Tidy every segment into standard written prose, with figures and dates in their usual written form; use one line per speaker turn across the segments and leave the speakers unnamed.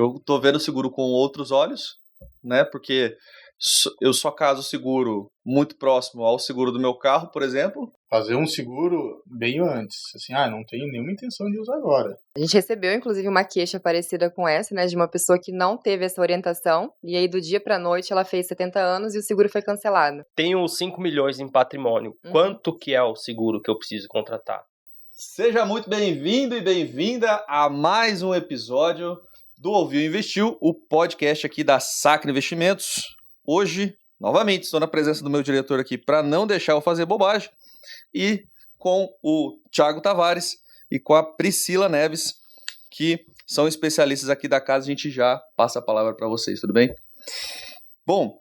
eu tô vendo o seguro com outros olhos, né? Porque eu só caso o seguro muito próximo ao seguro do meu carro, por exemplo.
Fazer um seguro bem antes. Assim, não tenho nenhuma intenção de usar agora.
A gente recebeu, inclusive, uma queixa parecida com essa, né? De uma pessoa que não teve essa orientação. E aí, do dia pra noite, ela fez 70 anos e o seguro foi cancelado.
Tenho 5 milhões em patrimônio. Quanto que é o seguro que eu preciso contratar?
Seja muito bem-vindo e bem-vinda a mais um episódio do Ouviu Investiu, o podcast aqui da Sacre Investimentos. Hoje, novamente, estou na presença do meu diretor aqui para não deixar eu fazer bobagem e com o Thiago Tavares e com a Priscila Neves, que são especialistas aqui da casa. A gente já passa a palavra para vocês, tudo bem? Bom,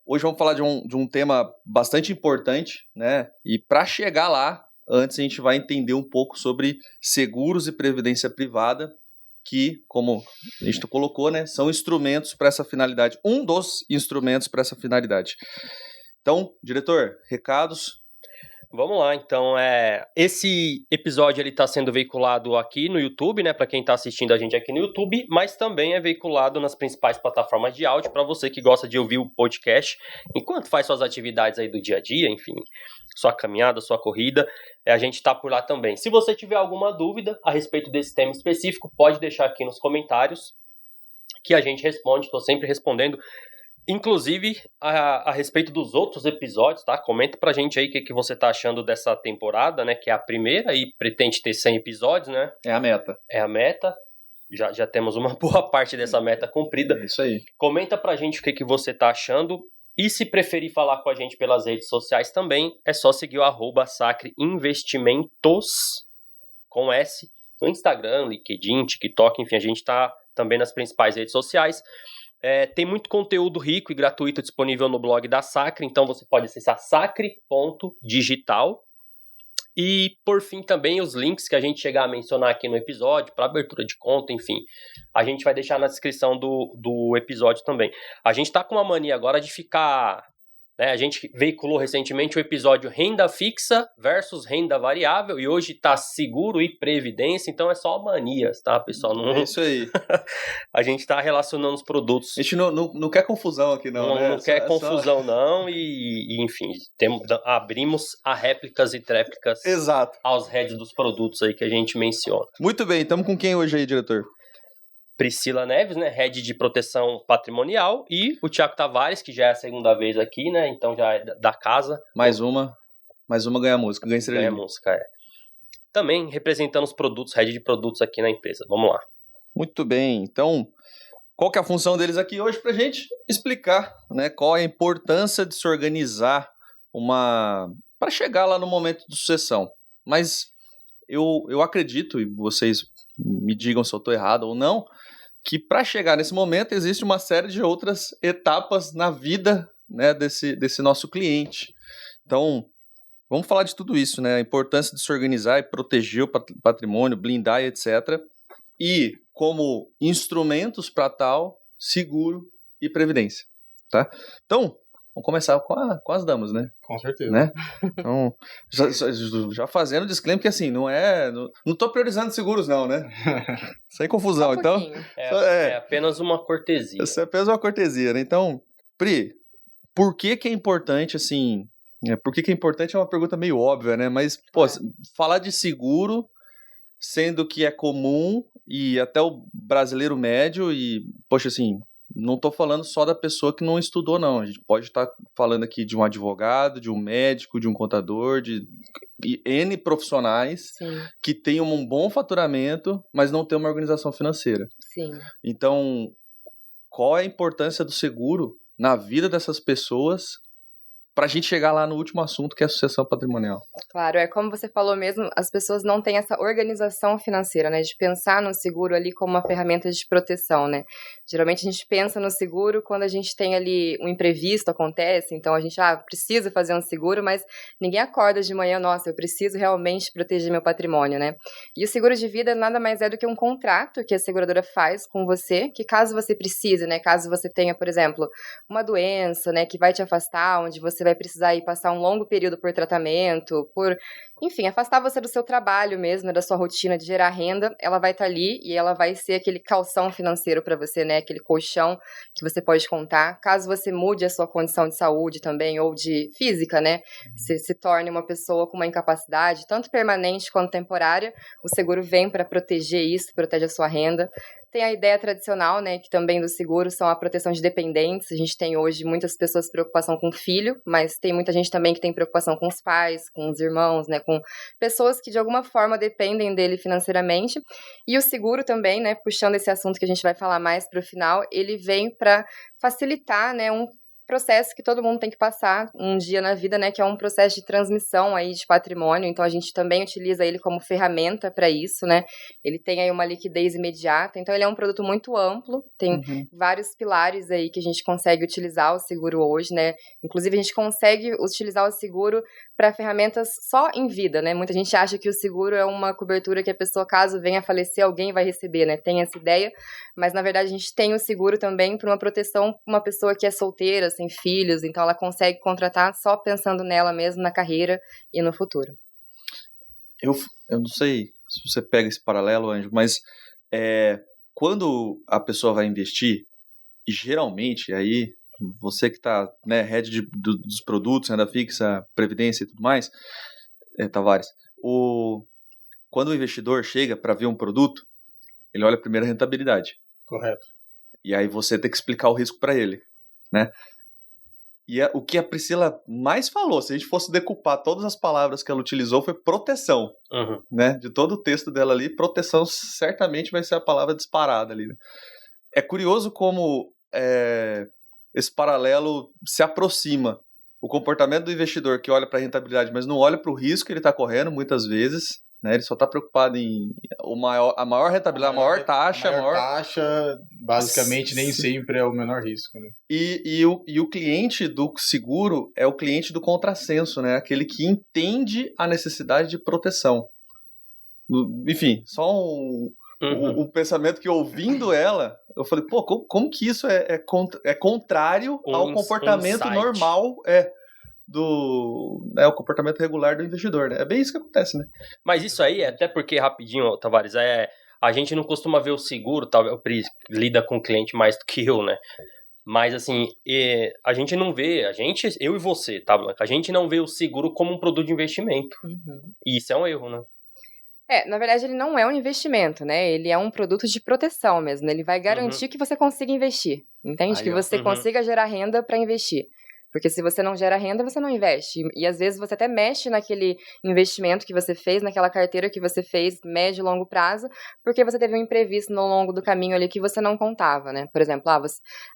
hoje vamos falar de um tema bastante importante, né? E para chegar lá, antes a gente vai entender um pouco sobre seguros e previdência privada, que, como a gente colocou, né, são instrumentos para essa finalidade. Um dos instrumentos para essa finalidade. Então, diretor, recados?
Vamos lá, então, esse episódio ele está sendo veiculado aqui no YouTube, né, para quem está assistindo a gente aqui no YouTube, mas também é veiculado nas principais plataformas de áudio para você que gosta de ouvir o podcast enquanto faz suas atividades aí do dia a dia, enfim, sua caminhada, sua corrida, a gente está por lá também. Se você tiver alguma dúvida a respeito desse tema específico, pode deixar aqui nos comentários que a gente responde, estou sempre respondendo. Inclusive, a respeito dos outros episódios, tá? Comenta pra gente aí o que você tá achando dessa temporada, né? Que é a primeira e pretende ter 100 episódios, né?
É a meta.
É a meta. Já temos uma boa parte dessa meta cumprida.
É isso aí.
Comenta pra gente o que você tá achando. E se preferir falar com a gente pelas redes sociais também, é só seguir o @Sacre Investimentos, com S, no Instagram, LinkedIn, TikTok, enfim, a gente tá também nas principais redes sociais. Tem muito conteúdo rico e gratuito disponível no blog da Sacre, então você pode acessar sacre.digital. E, por fim, também os links que a gente chegar a mencionar aqui no episódio, para abertura de conta, enfim, a gente vai deixar na descrição do episódio também. A gente tá com uma mania agora de ficar... A gente veiculou recentemente o episódio renda fixa versus renda variável, e hoje tá seguro e previdência, então é só manias, tá, pessoal? Não...
É isso aí.
A gente tá relacionando os produtos.
A gente não quer confusão aqui, não, né?
Não quer confusão, não, e enfim, abrimos a réplicas e tréplicas.
Exato.
Aos heads dos produtos aí que a gente menciona.
Muito bem, estamos com quem hoje aí, diretor?
Priscila Neves, né, head de proteção patrimonial, e o Thiago Tavares, que já é a segunda vez aqui, né, então já é da casa.
Mais uma ganha música, ganha estrelinha.
Ganha música, Também representando os produtos, head de produtos aqui na empresa. Vamos lá.
Muito bem, então, qual que é a função deles aqui hoje pra gente explicar, né, qual é a importância de se organizar para chegar lá no momento de sucessão. Mas eu acredito, e vocês me digam se eu estou errado ou não, que para chegar nesse momento existe uma série de outras etapas na vida, né, desse nosso cliente. Então, vamos falar de tudo isso, né? A importância de se organizar e proteger o patrimônio, blindar e etc. E como instrumentos para tal, seguro e previdência, tá? Então, vamos começar com as damas, né?
Com certeza.
Né? Então, já fazendo disclaimer que assim, não tô priorizando seguros não, né? Sem confusão, então.
É apenas uma cortesia.
Isso é apenas uma cortesia, né? Então, Pri, por que é importante, assim... Por que é importante é uma pergunta meio óbvia, né? Mas, falar de seguro, sendo que é comum e até o brasileiro médio e, poxa, assim... Não estou falando só da pessoa que não estudou, não. A gente pode estar falando aqui de um advogado, de um médico, de um contador, de N profissionais.
Sim.
Que têm um bom faturamento, mas não tem uma organização financeira.
Sim.
Então, qual é a importância do seguro na vida dessas pessoas para a gente chegar lá no último assunto, que é a sucessão patrimonial?
Claro, como você falou mesmo, as pessoas não têm essa organização financeira, né, de pensar no seguro ali como uma ferramenta de proteção, né. Geralmente a gente pensa no seguro quando a gente tem ali um imprevisto acontece, então a gente precisa fazer um seguro, mas ninguém acorda de manhã, nossa, eu preciso realmente proteger meu patrimônio, né. E o seguro de vida nada mais é do que um contrato que a seguradora faz com você, que caso você precise, né, caso você tenha, por exemplo, uma doença, né, que vai te afastar, onde você você vai precisar ir passar um longo período por tratamento, enfim, afastar você do seu trabalho mesmo, da sua rotina de gerar renda, ela vai estar ali e ela vai ser aquele calção financeiro para você, né? Aquele colchão que você pode contar. Caso você mude a sua condição de saúde também, ou de física, né? Você se torne uma pessoa com uma incapacidade, tanto permanente quanto temporária, o seguro vem para proteger isso, protege a sua renda. Tem a ideia tradicional, né, que também do seguro são a proteção de dependentes. A gente tem hoje muitas pessoas com preocupação com o filho, mas tem muita gente também que tem preocupação com os pais, com os irmãos, né, com pessoas que de alguma forma dependem dele financeiramente. E o seguro também, né, puxando esse assunto que a gente vai falar mais para o final, ele vem para facilitar, né, um processo que todo mundo tem que passar um dia na vida, né, que é um processo de transmissão aí de patrimônio. Então a gente também utiliza ele como ferramenta para isso, né? Ele tem aí uma liquidez imediata, então ele é um produto muito amplo, tem vários pilares aí que a gente consegue utilizar o seguro hoje, né? Inclusive a gente consegue utilizar o seguro para ferramentas só em vida, né? Muita gente acha que o seguro é uma cobertura que a pessoa, caso venha a falecer, alguém vai receber, né? Tem essa ideia, mas na verdade a gente tem o seguro também para uma proteção para uma pessoa que é solteira, sem filhos, então ela consegue contratar só pensando nela mesma, na carreira e no futuro.
Eu não sei se você pega esse paralelo, Anjo, mas quando a pessoa vai investir, geralmente, aí você que está, né, head dos produtos, renda fixa, previdência e tudo mais, Tavares, quando o investidor chega para ver um produto, ele olha primeiro a rentabilidade.
Correto.
E aí você tem que explicar o risco para ele, né? E o que a Priscila mais falou, se a gente fosse decupar todas as palavras que ela utilizou, foi proteção, né? De todo o texto dela ali, proteção certamente vai ser a palavra disparada ali, né? É curioso como esse paralelo se aproxima. O comportamento do investidor que olha para a rentabilidade, mas não olha para o risco que ele está correndo, muitas vezes, né? Ele só está preocupado em a maior rentabilidade, a maior taxa.
A maior taxa, basicamente, nem sempre é o menor risco, né?
E o cliente do seguro é o cliente do contrassenso, né? Aquele que entende a necessidade de proteção. Enfim, só um pensamento que, ouvindo ela, eu falei, pô, como que isso é contrário ao comportamento normal o comportamento regular do investidor, né? É bem isso que acontece, né?
Mas isso aí, até porque, rapidinho, Tavares, a gente não costuma ver o seguro, talvez o Pri lida com o cliente mais do que eu, né? Mas assim, a gente não vê, eu e você, tá, Blanca? A gente não vê o seguro como um produto de investimento. E isso é um erro, né?
Na verdade, ele não é um investimento, né? Ele é um produto de proteção mesmo. Ele vai garantir que você consiga investir, entende?
Aí,
que você consiga gerar renda para investir. Porque se você não gera renda, você não investe. E às vezes você até mexe naquele investimento que você fez, naquela carteira que você fez, médio e longo prazo, porque você teve um imprevisto no longo do caminho ali que você não contava, né? Por exemplo,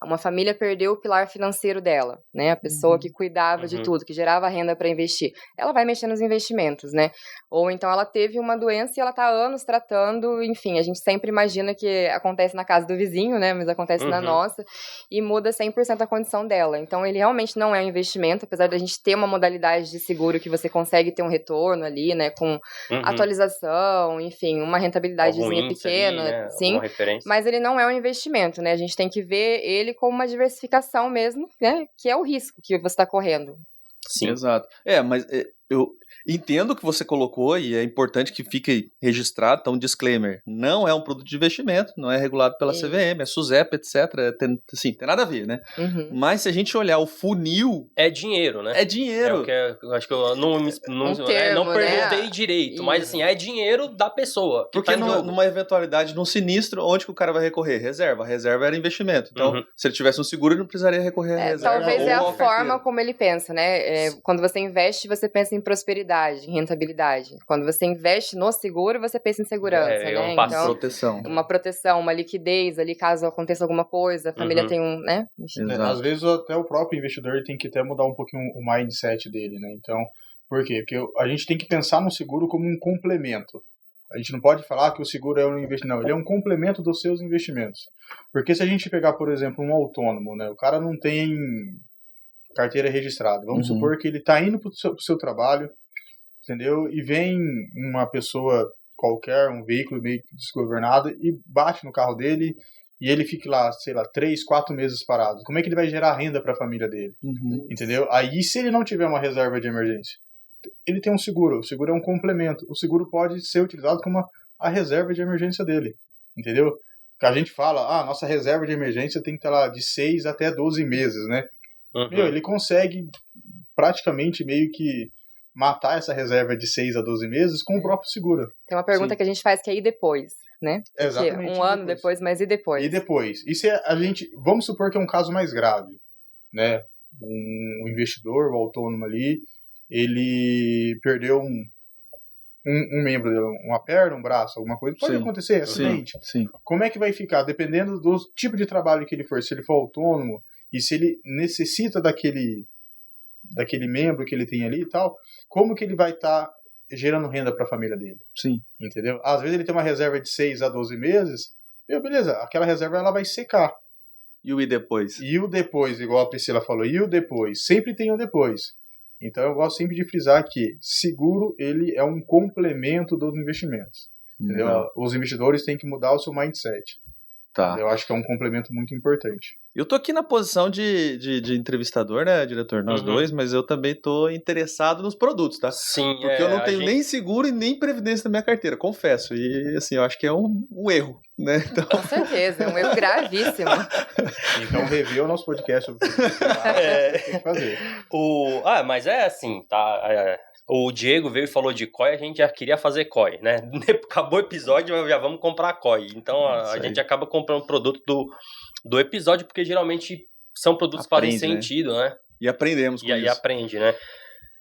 uma família perdeu o pilar financeiro dela, né? A pessoa que cuidava de tudo, que gerava renda para investir. Ela vai mexer nos investimentos, né? Ou então ela teve uma doença e ela tá há anos tratando, enfim, a gente sempre imagina que acontece na casa do vizinho, né? Mas acontece na nossa, e muda 100% a condição dela. Então ele realmente não é um investimento, apesar da gente ter uma modalidade de seguro que você consegue ter um retorno ali, né, com atualização, enfim, uma rentabilidadezinha pequena,
ali, né?
Sim, mas ele não é um investimento, né, a gente tem que ver ele como uma diversificação mesmo, né, que é o risco que você está correndo.
Sim. Exato. Mas eu entendo o que você colocou e é importante que fique registrado, então, um disclaimer, não é um produto de investimento, não é regulado pela CVM, é SUSEP, etc. Tem nada a ver, né? Mas se a gente olhar o funil...
É dinheiro, né?
É dinheiro.
É o que eu acho que eu não perguntei direito, mas assim, é dinheiro da pessoa.
Porque numa eventualidade, num sinistro, onde que o cara vai recorrer? Reserva. A reserva era investimento. Então, se ele tivesse um seguro, ele não precisaria recorrer à reserva.
Talvez é a forma como ele pensa, né? Quando você investe, você pensa em prosperidade, em rentabilidade. Quando você investe no seguro, você pensa em segurança, né?
Então, proteção.
Uma proteção, uma liquidez ali, caso aconteça alguma coisa, a família tem né?
Às vezes até o próprio investidor tem que até mudar um pouquinho o mindset dele, né? Então, por quê? Porque a gente tem que pensar no seguro como um complemento. A gente não pode falar que o seguro é um investimento, não. Ele é um complemento dos seus investimentos. Porque se a gente pegar, por exemplo, um autônomo, né? O cara não tem carteira registrada. Vamos supor que ele está indo para o seu trabalho, entendeu? E vem uma pessoa qualquer, um veículo meio desgovernado, e bate no carro dele e ele fique lá, sei lá, 3, 4 meses parado, como é que ele vai gerar renda para a família dele? Entendeu? Aí, se ele não tiver uma reserva de emergência, ele tem um seguro. O seguro é um complemento. O seguro pode ser utilizado como a reserva de emergência dele. Entendeu? Que a gente fala, nossa reserva de emergência tem que estar lá de 6 até 12 meses, né? Ele consegue praticamente meio que matar essa reserva de 6 a 12 meses com o próprio seguro.
Tem uma pergunta que a gente faz que é e depois, né?
Exatamente.
Um ano depois, mas e depois?
E depois? E se a gente, vamos supor que é um caso mais grave, né? Um investidor, o autônomo ali, ele perdeu um membro dele, uma perna, um braço, alguma coisa. Pode acontecer, acidente.
Sim.
Como é que vai ficar? Dependendo do tipo de trabalho que ele for, se ele for autônomo e se ele necessita daquele membro que ele tem ali e tal, como que ele vai estar gerando renda para a família dele?
Sim.
Entendeu? Às vezes ele tem uma reserva de 6 a 12 meses, beleza, aquela reserva ela vai secar.
E o depois?
E o depois, igual a Priscila falou, e o depois? Sempre tem o depois. Então eu gosto sempre de frisar que seguro ele é um complemento dos investimentos. Entendeu? Os investidores têm que mudar o seu mindset.
Tá.
Eu acho que é um complemento muito importante.
Eu tô aqui na posição de entrevistador, né, diretor? Nós dois, mas eu também tô interessado nos produtos, tá?
Sim,
porque eu não tenho nem seguro e nem previdência na minha carteira, confesso. E, assim, eu acho que é um erro, né? Então...
Com certeza, é um erro gravíssimo.
Então, rever o nosso podcast. Tem que fazer.
Mas é assim, tá? O Diego veio e falou de COI, a gente já queria fazer COI, né? Acabou o episódio, já vamos comprar COI. Então, a gente acaba comprando o produto do episódio, porque geralmente são produtos que fazem sentido, né?
E aprendemos com isso.
E aprende, né?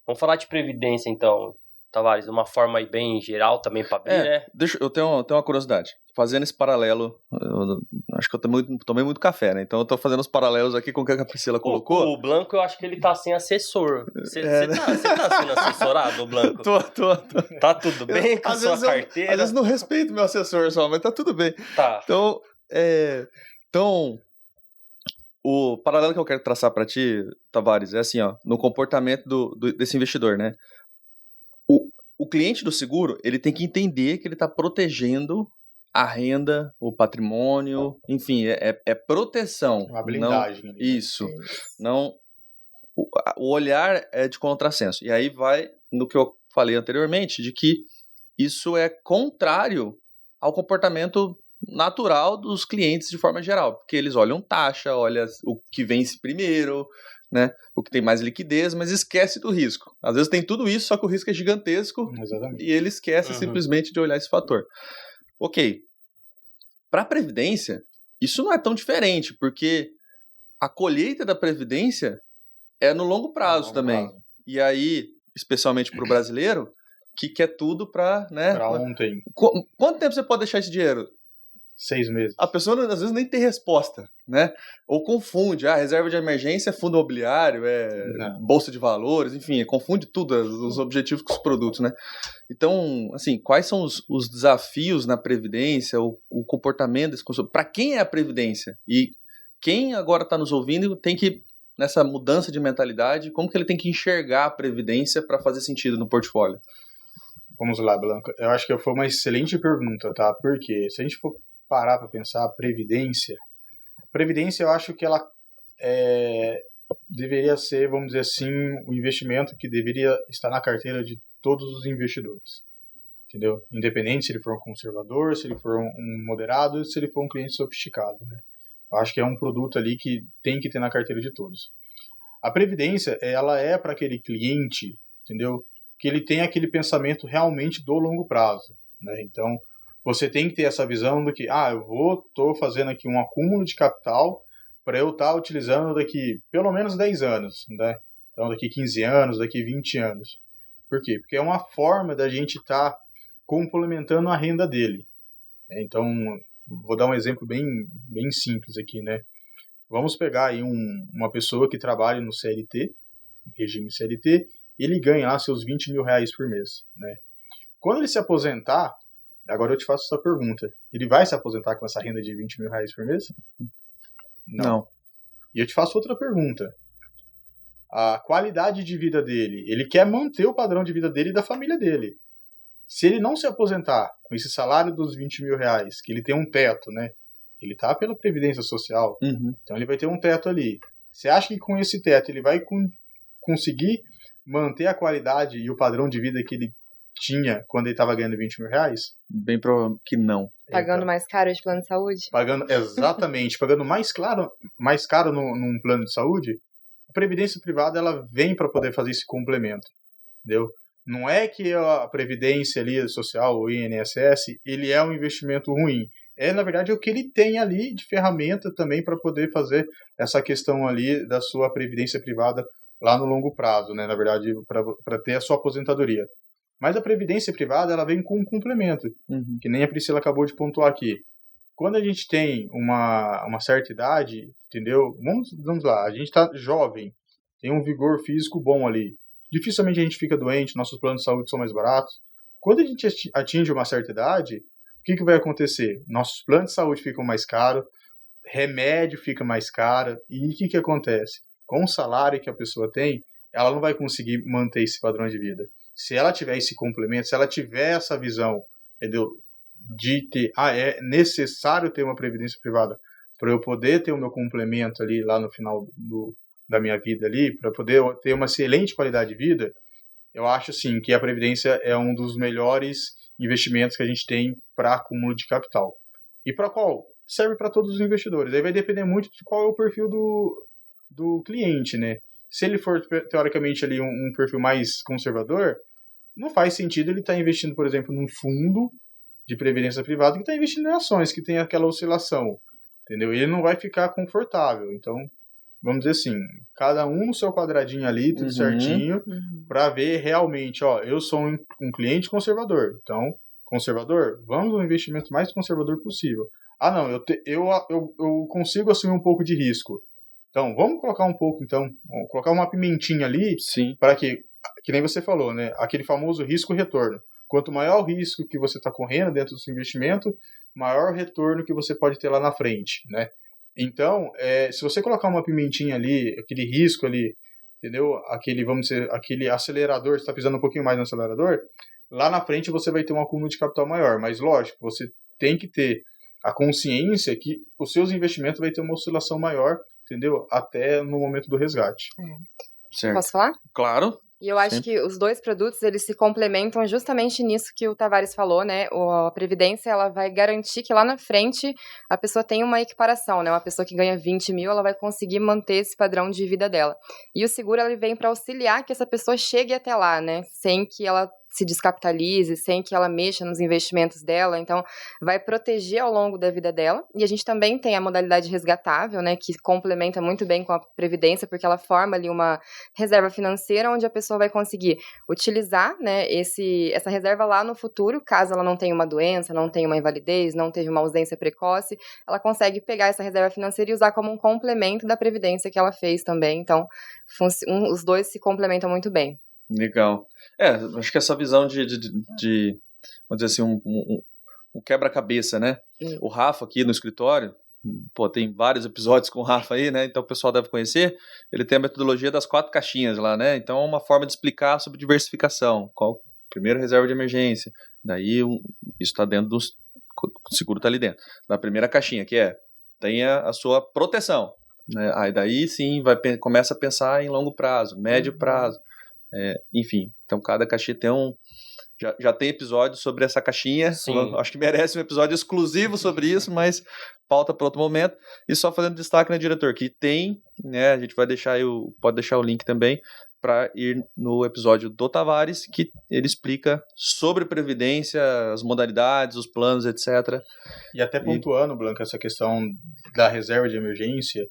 Vamos falar de previdência, então, Tavares, de uma forma aí bem geral também para abrir, né?
Eu tenho uma curiosidade. Fazendo esse paralelo, eu acho que eu tomei muito café, né? Então eu tô fazendo os paralelos aqui com o que a Priscila colocou.
O Blanco, eu acho que ele tá sem assessor. Você tá sendo assessorado, Blanco?
Tô.
Tá tudo bem com a sua carteira?
Às vezes não respeito meu assessor só, mas tá tudo bem.
Tá.
Então, o paralelo que eu quero traçar para ti, Tavares, é assim, ó, no comportamento desse investidor, né? O cliente do seguro, ele tem que entender que ele está protegendo a renda, o patrimônio, enfim, é proteção.
Uma blindagem.
Não, isso. Não, o olhar é de contrassenso. E aí vai no que eu falei anteriormente, de que isso é contrário ao comportamento natural dos clientes de forma geral, porque eles olham taxa, olham o que vence primeiro, né, o que tem mais liquidez, mas esquece do risco. Às vezes tem tudo isso, só que o risco é gigantesco.
Exatamente.
E ele esquece simplesmente de olhar esse fator. Ok. Para a Previdência, isso não é tão diferente, porque a colheita da Previdência é no longo prazo também. E aí, especialmente para o brasileiro, que quer tudo para... né,
para ontem.
Quanto tempo você pode deixar esse dinheiro?
6 meses.
A pessoa às vezes nem tem resposta, né? Ou confunde, reserva de emergência é fundo imobiliário, bolsa de valores, enfim, confunde tudo, os objetivos com os produtos, né? Então, assim, quais são os desafios na Previdência, o comportamento desse consumidor? Para quem é a Previdência? E quem agora está nos ouvindo tem que, nessa mudança de mentalidade, como que ele tem que enxergar a Previdência para fazer sentido no portfólio?
Vamos lá, Blanca. Eu acho que foi uma excelente pergunta, tá? Porque se a gente for parar para pensar, Previdência eu acho que ela deveria ser, vamos dizer assim, o investimento que deveria estar na carteira de todos os investidores, entendeu? Independente se ele for um conservador, se ele for um moderado, se ele for um cliente sofisticado, né? Eu acho que é um produto ali que tem que ter na carteira de todos. A Previdência, ela é para aquele cliente, entendeu? Que ele tem aquele pensamento realmente do longo prazo, né? Então, você tem que ter essa visão do que, estou fazendo aqui um acúmulo de capital para eu estar utilizando daqui pelo menos 10 anos, né? Então, daqui 15 anos, daqui 20 anos. Por quê? Porque é uma forma da gente estar complementando a renda dele. Então, vou dar um exemplo bem simples aqui, né? Vamos pegar aí uma pessoa que trabalha no CLT, regime CLT, ele ganha lá seus 20 mil reais por mês, né? Quando ele se aposentar, agora eu te faço essa pergunta, ele vai se aposentar com essa renda de 20 mil reais por mês? Não. E eu te faço outra pergunta. A qualidade de vida dele, ele quer manter o padrão de vida dele e da família dele. Se ele não se aposentar com esse salário dos 20 mil reais, que ele tem um teto, né, Ele tá pela Previdência Social.
Uhum.
Então ele vai ter um teto ali. Você acha que com esse teto ele vai conseguir manter a qualidade e o padrão de vida que ele tinha quando ele estava ganhando 20 mil reais?
Bem provável que não.
Pagando
Então,
mais caro de plano de saúde?
exatamente, pagando mais caro num plano de saúde, a Previdência Privada ela vem para poder fazer esse complemento, entendeu? Não é que a Previdência ali, social, o INSS, ele é um investimento ruim. Na verdade, é o que ele tem ali de ferramenta também para poder fazer essa questão ali da sua Previdência Privada lá no longo prazo, né? Na verdade, para ter a sua aposentadoria. Mas a Previdência Privada, ela vem com um complemento, que nem a Priscila acabou de pontuar aqui. Quando a gente tem uma certa idade, entendeu? Vamos lá, a gente está jovem, tem um vigor físico bom ali. Dificilmente a gente fica doente, nossos planos de saúde são mais baratos. Quando a gente atinge uma certa idade, o que vai acontecer? Nossos planos de saúde ficam mais caros, remédio fica mais caro, e o que acontece? Com o salário que a pessoa tem, ela não vai conseguir manter esse padrão de vida. Se ela tiver esse complemento, se ela tiver essa visão, entendeu? De ter, é necessário ter uma previdência privada para eu poder ter o meu complemento ali lá no final da minha vida ali, para poder ter uma excelente qualidade de vida, eu acho assim que a previdência é um dos melhores investimentos que a gente tem para acúmulo de capital. E para qual? Serve para todos os investidores. Aí vai depender muito de qual é o perfil do cliente, né? Se ele for, teoricamente, ali um perfil mais conservador, não faz sentido ele estar investindo, por exemplo, num fundo de previdência privada que está investindo em ações, que tem aquela oscilação, entendeu? Ele não vai ficar confortável. Então, vamos dizer assim, cada um no seu quadradinho ali, tudo certinho, para ver realmente, eu sou um cliente conservador. Então, conservador, vamos no investimento mais conservador possível. Não, eu consigo assumir um pouco de risco. Então, vamos colocar um pouco, vamos colocar uma pimentinha ali, para que nem você falou, né? Aquele famoso risco-retorno. Quanto maior o risco que você está correndo dentro do seu investimento, maior o retorno que você pode ter lá na frente, né? Então, se você colocar uma pimentinha ali, aquele risco ali, entendeu? Aquele acelerador, você está pisando um pouquinho mais no acelerador, lá na frente você vai ter um acúmulo de capital maior. Mas, lógico, você tem que ter a consciência que os seus investimentos vai ter uma oscilação maior, entendeu? Até no momento do resgate.
Certo.
Posso falar?
Claro.
E eu acho que os dois produtos, eles se complementam justamente nisso que o Tavares falou, né? A Previdência, ela vai garantir que lá na frente a pessoa tenha uma equiparação, né? Uma pessoa que ganha 20 mil, ela vai conseguir manter esse padrão de vida dela. E o seguro, ele vem para auxiliar que essa pessoa chegue até lá, né? Sem que ela se descapitalize, sem que ela mexa nos investimentos dela. Então, vai proteger ao longo da vida dela. E a gente também tem a modalidade resgatável, né? Que complementa muito bem com a Previdência, porque ela forma ali uma reserva financeira onde a pessoa vai conseguir utilizar, né, essa reserva lá no futuro, caso ela não tenha uma doença, não tenha uma invalidez, não teve uma ausência precoce, ela consegue pegar essa reserva financeira e usar como um complemento da Previdência que ela fez também. Então, os dois se complementam muito bem.
Legal. Acho que essa visão de vamos dizer assim, um quebra-cabeça, né? O Rafa aqui no escritório, tem vários episódios com o Rafa aí, né? Então o pessoal deve conhecer. Ele tem a metodologia das 4 caixinhas lá, né? Então é uma forma de explicar sobre diversificação. Primeiro, reserva de emergência. Daí, isso está dentro do seguro, está ali dentro. Na primeira caixinha, que tenha a sua proteção. Né? Aí daí sim, começa a pensar em longo prazo, médio prazo. Enfim, então cada caixinha tem já tem episódio sobre essa caixinha.
Sim.
Acho que merece um episódio exclusivo sobre isso, mas pauta para outro momento. E só fazendo destaque, né, diretor, que tem, né, a gente vai deixar pode deixar o link também para ir no episódio do Tavares, que ele explica sobre previdência, as modalidades, os planos, etc.
E até pontuando, Blanca, essa questão da reserva de emergência,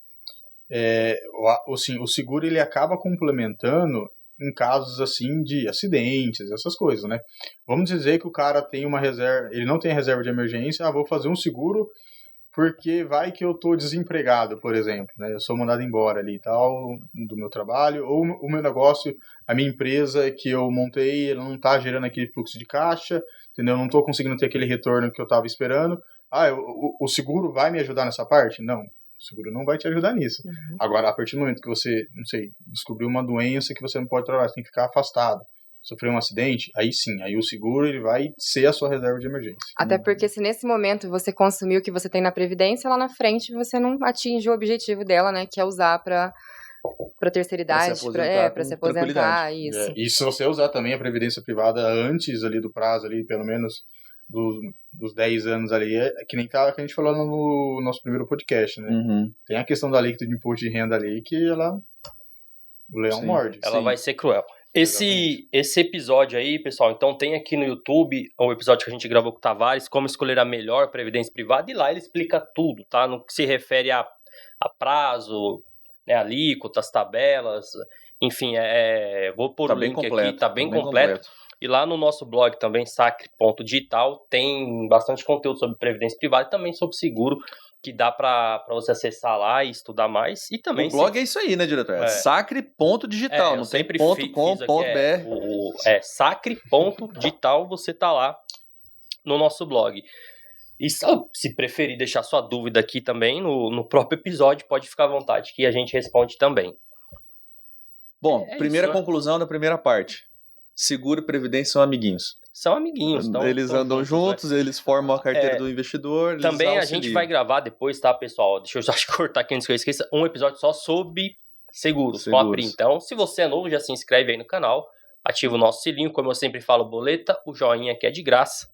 o seguro ele acaba complementando em casos assim de acidentes, essas coisas, né? Vamos dizer que o cara tem uma reserva, ele não tem reserva de emergência, vou fazer um seguro porque vai que eu tô desempregado, por exemplo, né? Eu sou mandado embora ali e tal, do meu trabalho, ou o meu negócio, a minha empresa que eu montei, ela não tá gerando aquele fluxo de caixa, entendeu? Eu não tô conseguindo ter aquele retorno que eu tava esperando. O seguro vai me ajudar nessa parte? Não. O seguro não vai te ajudar nisso. Agora, a partir do momento que você, não sei, descobriu uma doença que você não pode trabalhar, você tem que ficar afastado. sofrer um acidente, aí sim, aí o seguro ele vai ser a sua reserva de emergência.
Até porque se nesse momento você consumir o que você tem na Previdência, lá na frente você não atinge o objetivo dela, né? Que é usar para terceira idade, para se aposentar, isso.
E se você usar também a Previdência Privada antes ali do prazo, ali, pelo menos dos 10 anos ali, que nem que a gente falou no nosso primeiro podcast, né? Tem a questão da alíquota de imposto de renda ali que o leão morde.
Ela vai ser cruel. Esse episódio aí, pessoal, então tem aqui no YouTube o episódio que a gente gravou com o Tavares, como escolher a melhor previdência privada, e lá ele explica tudo, tá? No que se refere a prazo, né, alíquotas, tabelas, enfim, vou pôr o link aqui, tá bem completo. E lá no nosso blog também, sacre.digital, tem bastante conteúdo sobre previdência privada e também sobre seguro, que dá para você acessar lá e estudar mais. E também
o blog é isso aí, né, diretor? É sacre.digital, não tem .com.br.
Sacre.digital, você tá lá no nosso blog. E se preferir deixar sua dúvida aqui também no próprio episódio, pode ficar à vontade, que a gente responde também.
Bom, primeira conclusão da primeira parte. Seguro e previdência são amiguinhos.
São amiguinhos.
Eles andam juntos, né? Eles formam a carteira do investidor.
Também a gente vai gravar depois, tá, pessoal? Deixa eu só cortar aqui antes que eu esqueça. Um episódio só sobre seguros. Com a Pri. Então, se você é novo, já se inscreve aí no canal. Ativa o nosso sininho. Como eu sempre falo, boleta. O joinha que é de graça.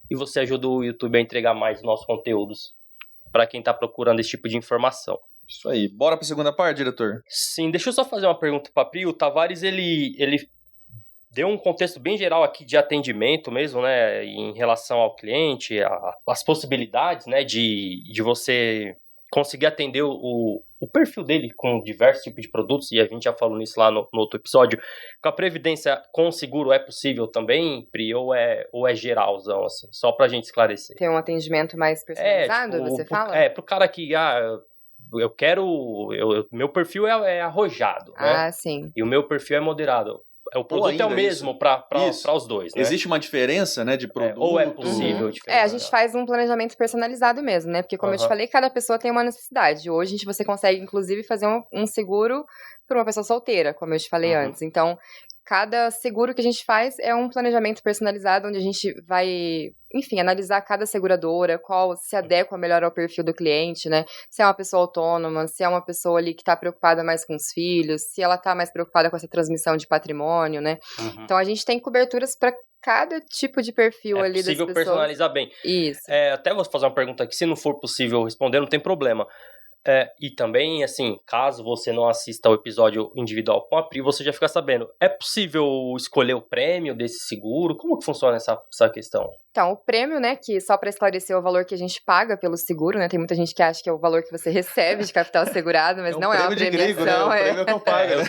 E você ajuda o YouTube a entregar mais nossos conteúdos para quem tá procurando esse tipo de informação.
Isso aí. Bora pra segunda parte, diretor?
Sim, deixa eu só fazer uma pergunta pra Pri. O Tavares, ele deu um contexto bem geral aqui de atendimento mesmo, né, em relação ao cliente, as possibilidades, né, de você conseguir atender o perfil dele com diversos tipos de produtos, e a gente já falou nisso lá no outro episódio. Com a previdência com seguro é possível também, Pri, ou é geralzão, assim, só pra gente esclarecer?
Tem um atendimento mais personalizado, você fala?
Pro cara que, eu quero, meu perfil é arrojado, né?
Ah, sim.
E o meu perfil é moderado. O produto é o mesmo para os dois, né?
Existe uma diferença, né, de produto?
Ou é possível
a gente faz um planejamento personalizado mesmo, né? Porque, como eu te falei, cada pessoa tem uma necessidade. Hoje, você consegue, inclusive, fazer um seguro para uma pessoa solteira, como eu te falei antes. Então, cada seguro que a gente faz é um planejamento personalizado, onde a gente vai, enfim, analisar cada seguradora, qual se adequa melhor ao perfil do cliente, né? Se é uma pessoa autônoma, se é uma pessoa ali que está preocupada mais com os filhos, se ela está mais preocupada com essa transmissão de patrimônio, né? Então, a gente tem coberturas para cada tipo de perfil ali das pessoas. É possível
personalizar bem.
Isso.
Até vou fazer uma pergunta aqui, se não for possível responder, não tem problema. E também, assim, caso você não assista ao episódio individual com a Pri, você já fica sabendo, é possível escolher o prêmio desse seguro? Como que funciona essa questão?
Então, o prêmio, né, que só para esclarecer o valor que a gente paga pelo seguro, né, tem muita gente que acha que é o valor que você recebe de capital segurado, mas não é uma premiação.
Gringo, né? O prêmio que eu pago, né?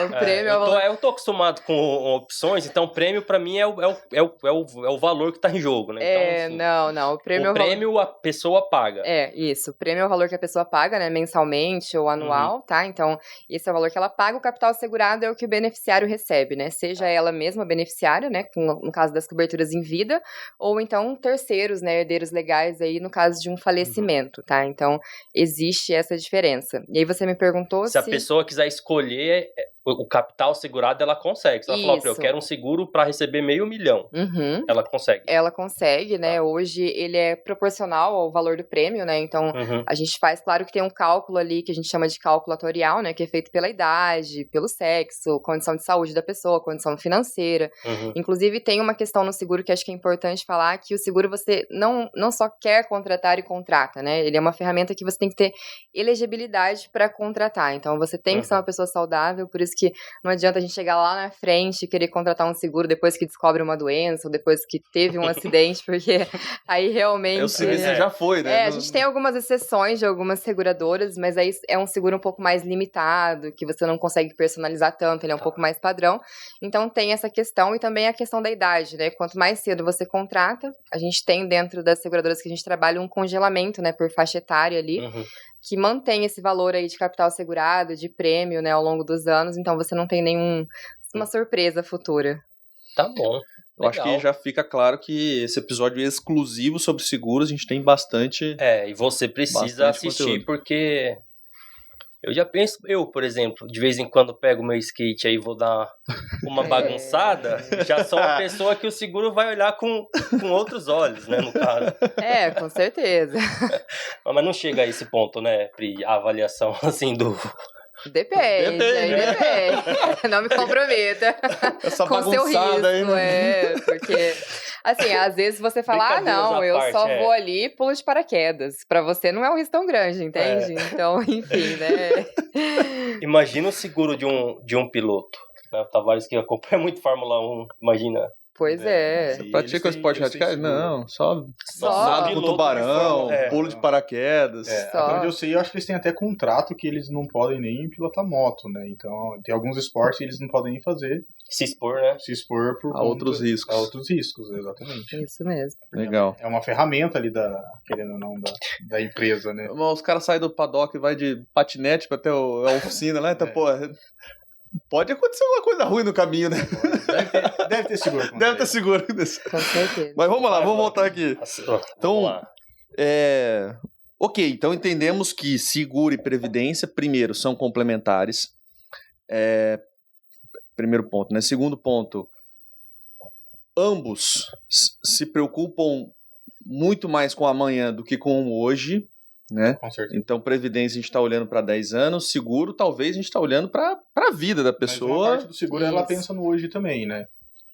O prêmio é o valor.
Eu tô acostumado com opções, então o prêmio para mim é o valor que tá em jogo, né? Então, assim,
não, o prêmio
a pessoa paga.
Isso, o prêmio é o valor que a pessoa paga, né, mensalmente ou anual, tá? Então, esse é o valor que ela paga, o capital segurado é o que o beneficiário recebe, né? Seja ela mesma beneficiária, né, no caso das coberturas em vida, ou então terceiros, né, herdeiros legais aí no caso de um falecimento, tá? Então, existe essa diferença. E aí você me perguntou se
a pessoa quiser escolher o capital segurado, ela consegue. Se ela falar, eu quero um seguro para receber R$500 mil, ela consegue.
Ela consegue, né? Hoje ele é proporcional ao valor do prêmio, né? Então, a gente faz, claro que tem um cálculo ali que a gente chama de cálculo atuarial, né? Que é feito pela idade, pelo sexo, condição de saúde da pessoa, condição financeira. Inclusive, tem uma questão no seguro que acho que é importante falar, que o seguro você não só quer contratar e contrata, né? Ele é uma ferramenta que você tem que ter elegibilidade para contratar. Então, você tem que ser uma pessoa saudável, por isso que não adianta a gente chegar lá na frente e querer contratar um seguro depois que descobre uma doença ou depois que teve um acidente, porque aí realmente...
O sinistro já foi, né?
A gente tem algumas exceções de algumas seguradoras, mas aí é um seguro um pouco mais limitado, que você não consegue personalizar tanto, ele é um pouco mais padrão. Então tem essa questão e também a questão da idade, né? Quanto mais cedo você contrata, a gente tem dentro das seguradoras que a gente trabalha um congelamento, né, por faixa etária ali, que mantém esse valor aí de capital segurado, de prêmio, né, ao longo dos anos, então você não tem uma surpresa futura.
Tá bom.
Eu acho que já fica claro que esse episódio é exclusivo sobre seguros, a gente tem bastante...
e você precisa assistir,
conteúdo.
Porque Eu já penso, por exemplo, de vez em quando pego meu skate aí e vou dar uma bagunçada, já sou uma pessoa que o seguro vai olhar com outros olhos, né, no caso.
Com certeza.
Mas não chega a esse ponto, né, Pri, a avaliação, assim, do...
Depende. Não me comprometa
Essa
com seu risco,
bagunçada aí, né?
porque, assim, às vezes você fala, não, eu só vou ali e pulo de paraquedas. Pra você não é um risco tão grande, entende? Então, enfim, né?
Imagina o seguro de um piloto, né? O Tavares que acompanha muito Fórmula 1, imagina.
Pois é.
Você pratica o esporte radical? Não, só
Só
nada com tubarão, pulo de paraquedas.
Até onde eu sei, eu acho que eles têm até contrato que eles não podem nem pilotar moto, né? Então, tem alguns esportes que eles não podem nem fazer.
Se expor, né?
Se expor
a outros riscos.
A outros riscos, exatamente.
Isso mesmo.
Legal.
É uma ferramenta ali querendo ou não, da empresa, né?
Os caras saem do paddock e vai de patinete pra ter a oficina lá, então, pô... Pode acontecer uma coisa ruim no caminho, né?
Deve ter seguro.
Deve ter seguro.
Com certeza.
Mas vamos lá, vamos voltar aqui. Então, ok, então entendemos que seguro e previdência, primeiro, são complementares. Primeiro ponto, né? Segundo ponto, ambos se preocupam muito mais com o amanhã do que com o hoje. Né?
Com certeza.
Então, previdência a gente está olhando para 10 anos, seguro talvez a gente está olhando para a vida da pessoa.
Mas uma parte do seguro ela pensa no hoje também, né?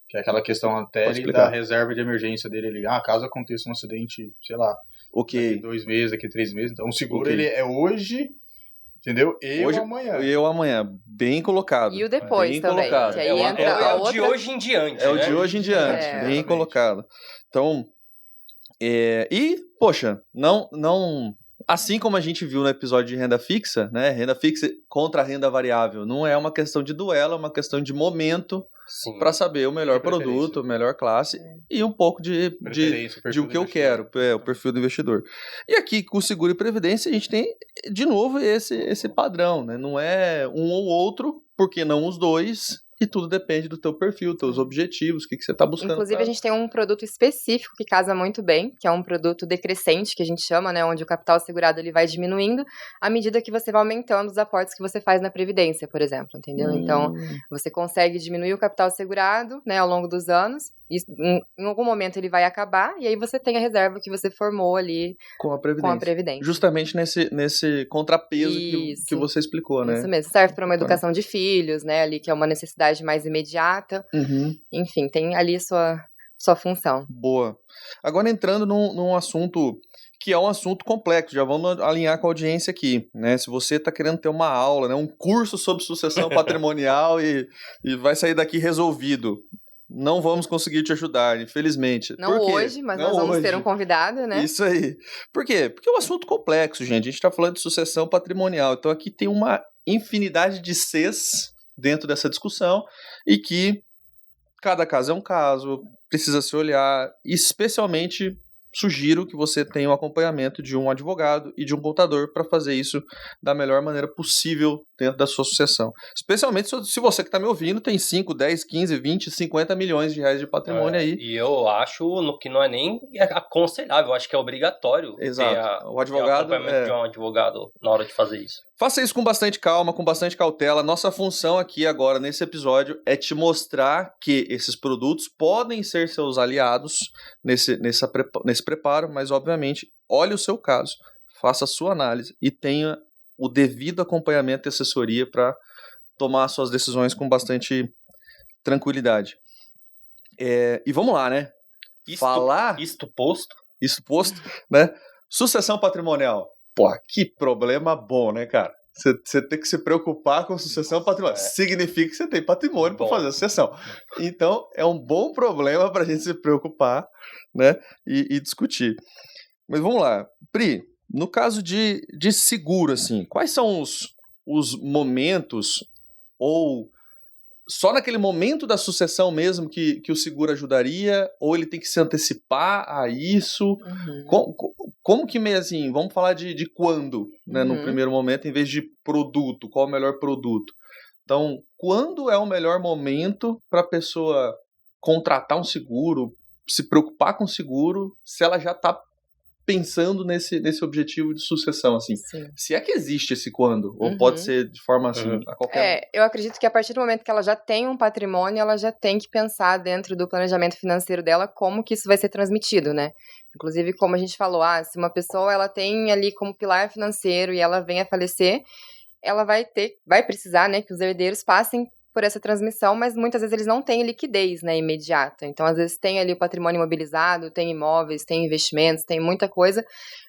Que é aquela questão até da reserva de emergência dele ali. Caso aconteça um acidente, sei lá, daqui 2 meses, daqui 3 meses. Então, o seguro ele é hoje, entendeu?
Hoje,
amanhã.
Amanhã. Bem colocado.
E o depois
bem
também.
Colocado.
Que aí entra
o de hoje em diante.
É o de hoje em diante. Bem colocado. Então, e, poxa, não... Assim como a gente viu no episódio de renda fixa, né? Renda fixa contra a renda variável. Não é uma questão de duelo, é uma questão de momento para saber o melhor produto, a melhor classe e um pouco de o que eu quero, o perfil do investidor. E aqui, com seguro e previdência, a gente tem, de novo, esse padrão, né? Não é um ou outro, porque não os dois. E tudo depende do teu perfil, teus objetivos, o que você está buscando.
Inclusive, a gente tem um produto específico que casa muito bem, que é um produto decrescente, que a gente chama, né? Onde o capital segurado ele vai diminuindo à medida que você vai aumentando os aportes que você faz na Previdência, por exemplo, entendeu? Então, você consegue diminuir o capital segurado, né, ao longo dos anos. E em algum momento ele vai acabar, e aí você tem a reserva que você formou ali com a Previdência.
Justamente nesse contrapeso que você explicou, né?
Isso mesmo. Serve para uma educação de filhos, né? Ali que é uma necessidade mais imediata. Enfim, tem ali sua função.
Boa. Agora entrando num assunto que é um assunto complexo, já vamos alinhar com a audiência aqui, né? Se você está querendo ter uma aula, né, um curso sobre sucessão patrimonial e vai sair daqui resolvido, não vamos conseguir te ajudar, infelizmente.
Não hoje, mas nós vamos ter um convidado, né?
Isso aí. Por quê? Porque é um assunto complexo, gente. A gente está falando de sucessão patrimonial. Então aqui tem uma infinidade de Cs dentro dessa discussão e que cada caso é um caso, precisa se olhar, especialmente sugiro que você tenha o acompanhamento de um advogado e de um contador para fazer isso da melhor maneira possível dentro da sua sucessão. Especialmente se você que está me ouvindo tem 5, 10, 15, 20, 50 milhões de reais de patrimônio aí.
E eu acho que não é nem aconselhável, eu acho que é obrigatório ter
o advogado,
ter o acompanhamento de um advogado na hora de fazer isso.
Faça isso com bastante calma, com bastante cautela. Nossa função aqui agora, nesse episódio, é te mostrar que esses produtos podem ser seus aliados nesse preparo, mas, obviamente, olhe o seu caso, faça a sua análise e tenha o devido acompanhamento e assessoria para tomar suas decisões com bastante tranquilidade. E vamos lá, né?
Isto posto,
né? Sucessão patrimonial. Pô, que problema bom, né, cara? Você tem que se preocupar com sucessão patrimonial. Significa que você tem patrimônio para fazer a sucessão. Então, é um bom problema para a gente se preocupar, né, e discutir. Mas vamos lá. Pri, no caso de seguro, assim, quais são os momentos ou só naquele momento da sucessão mesmo que o seguro ajudaria? Ou ele tem que se antecipar a isso? Como que, assim, vamos falar de quando, né, no primeiro momento, em vez de produto? Qual é o melhor produto? Então, quando é o melhor momento para a pessoa contratar um seguro, se preocupar com o seguro, se ela já está pensando nesse objetivo de sucessão, assim.
Sim.
Se é que existe esse quando, ou pode ser de forma assim, a qualquer...
Eu acredito que a partir do momento que ela já tem um patrimônio, ela já tem que pensar dentro do planejamento financeiro dela como que isso vai ser transmitido, né? Inclusive, como a gente falou, se uma pessoa ela tem ali como pilar financeiro e ela vem a falecer, ela vai precisar, né, que os herdeiros passem por essa transmissão, mas muitas vezes eles não têm liquidez, né, imediata. Então, às vezes tem ali o patrimônio imobilizado, tem imóveis, tem investimentos, tem muita coisa,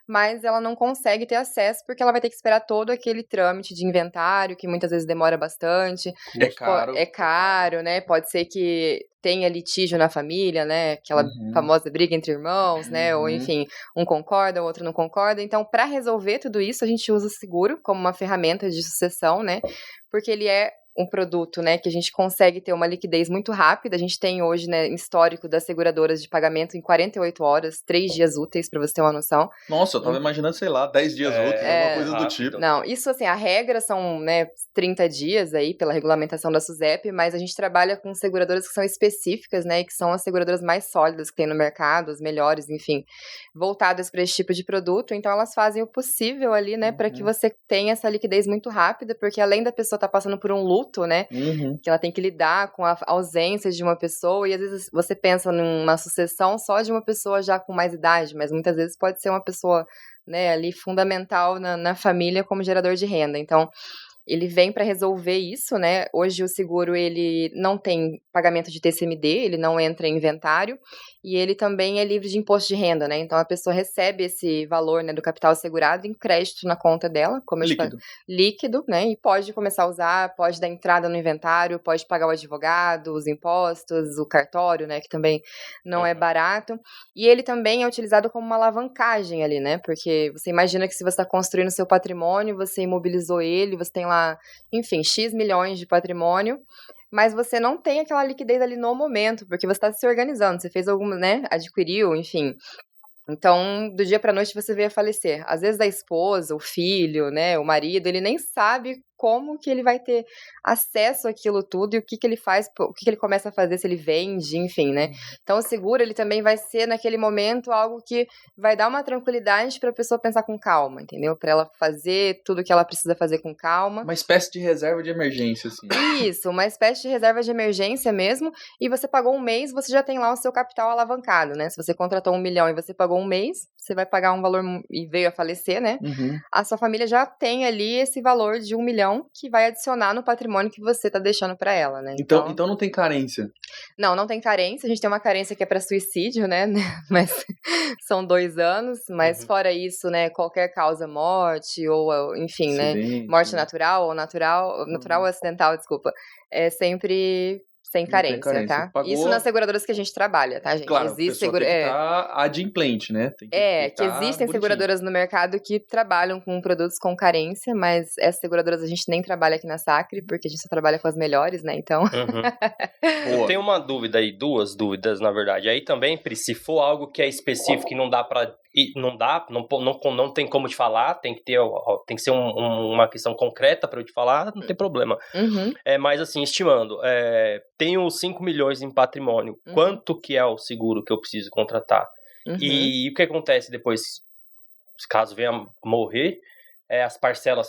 mas ela não consegue ter acesso porque ela vai ter que esperar todo aquele trâmite de inventário, que muitas vezes demora bastante.
É caro.
É caro, né? Pode ser que tenha litígio na família, né? Aquela famosa briga entre irmãos, né? Ou enfim, um concorda, o outro não concorda. Então, para resolver tudo isso, a gente usa o seguro como uma ferramenta de sucessão, né? Porque ele é um produto, né, que a gente consegue ter uma liquidez muito rápida. A gente tem hoje, né, histórico das seguradoras de pagamento em 48 horas, 3 dias úteis, para você ter uma noção.
Nossa, eu tava imaginando, sei lá, 10 dias úteis, alguma coisa do tipo.
Não, isso assim, a regra são, né, 30 dias aí, pela regulamentação da SUSEP, mas a gente trabalha com seguradoras que são específicas, né, e que são as seguradoras mais sólidas que tem no mercado, as melhores, enfim, voltadas para esse tipo de produto. Então, elas fazem o possível ali, né, para que você tenha essa liquidez muito rápida, porque além da pessoa estar passando por um luto, né, que ela tem que lidar com a ausência de uma pessoa, e às vezes você pensa numa sucessão só de uma pessoa já com mais idade, mas muitas vezes pode ser uma pessoa, né, ali fundamental na família como gerador de renda. Então, ele vem para resolver isso, né? Hoje o seguro, ele não tem pagamento de TCMD, ele não entra em inventário, e ele também é livre de imposto de renda, né? Então a pessoa recebe esse valor, né, do capital segurado em crédito na conta dela, como eu
líquido.
Líquido, né? E pode começar a usar, pode dar entrada no inventário, pode pagar o advogado, os impostos, o cartório, né, que também não é barato. E ele também é utilizado como uma alavancagem ali, né? Porque você imagina que se você está construindo seu patrimônio, você imobilizou ele, você tem lá, enfim, X milhões de patrimônio, mas você não tem aquela liquidez ali no momento, porque você está se organizando, você fez alguma, né, adquiriu, enfim. Então, do dia para noite você veio a falecer. Às vezes a esposa, o filho, né, o marido, ele nem sabe como que ele vai ter acesso àquilo tudo e o que ele faz, o que ele começa a fazer, se ele vende, enfim, né? Então, o seguro, ele também vai ser, naquele momento, algo que vai dar uma tranquilidade para a pessoa pensar com calma, entendeu? Para ela fazer tudo o que ela precisa fazer com calma.
Uma espécie de reserva de emergência, assim.
Isso, uma espécie de reserva de emergência mesmo, e você pagou um mês, você já tem lá o seu capital alavancado, né? Se você contratou 1 milhão e você pagou um mês, você vai pagar um valor e veio a falecer, né? A sua família já tem ali esse valor de 1 milhão que vai adicionar no patrimônio que você tá deixando para ela, né?
Então não tem carência.
Não tem carência. A gente tem uma carência que é para suicídio, né? Mas são 2 anos. Mas fora isso, né? Qualquer causa, morte ou, enfim, acidente, né? Morte natural ou natural ou acidental, desculpa. É sempre sem carência, tá?
Pagou...
Isso nas seguradoras que a gente trabalha, tá, gente?
Claro, existe tem que estar adimplente, né? Tem
que existem seguradoras no mercado que trabalham com produtos com carência, mas essas seguradoras a gente nem trabalha aqui na Sacre, porque a gente só trabalha com as melhores, né? Então...
Eu tenho uma dúvida aí, 2 dúvidas, na verdade. Aí também, Pri, se for algo que é específico e não dá pra... Não tem como te falar, tem que ser uma questão concreta para eu te falar, não tem problema. Mas assim, estimando, tenho 5 milhões em patrimônio, quanto que é o seguro que eu preciso contratar? E o que acontece depois, caso venha morrer, as parcelas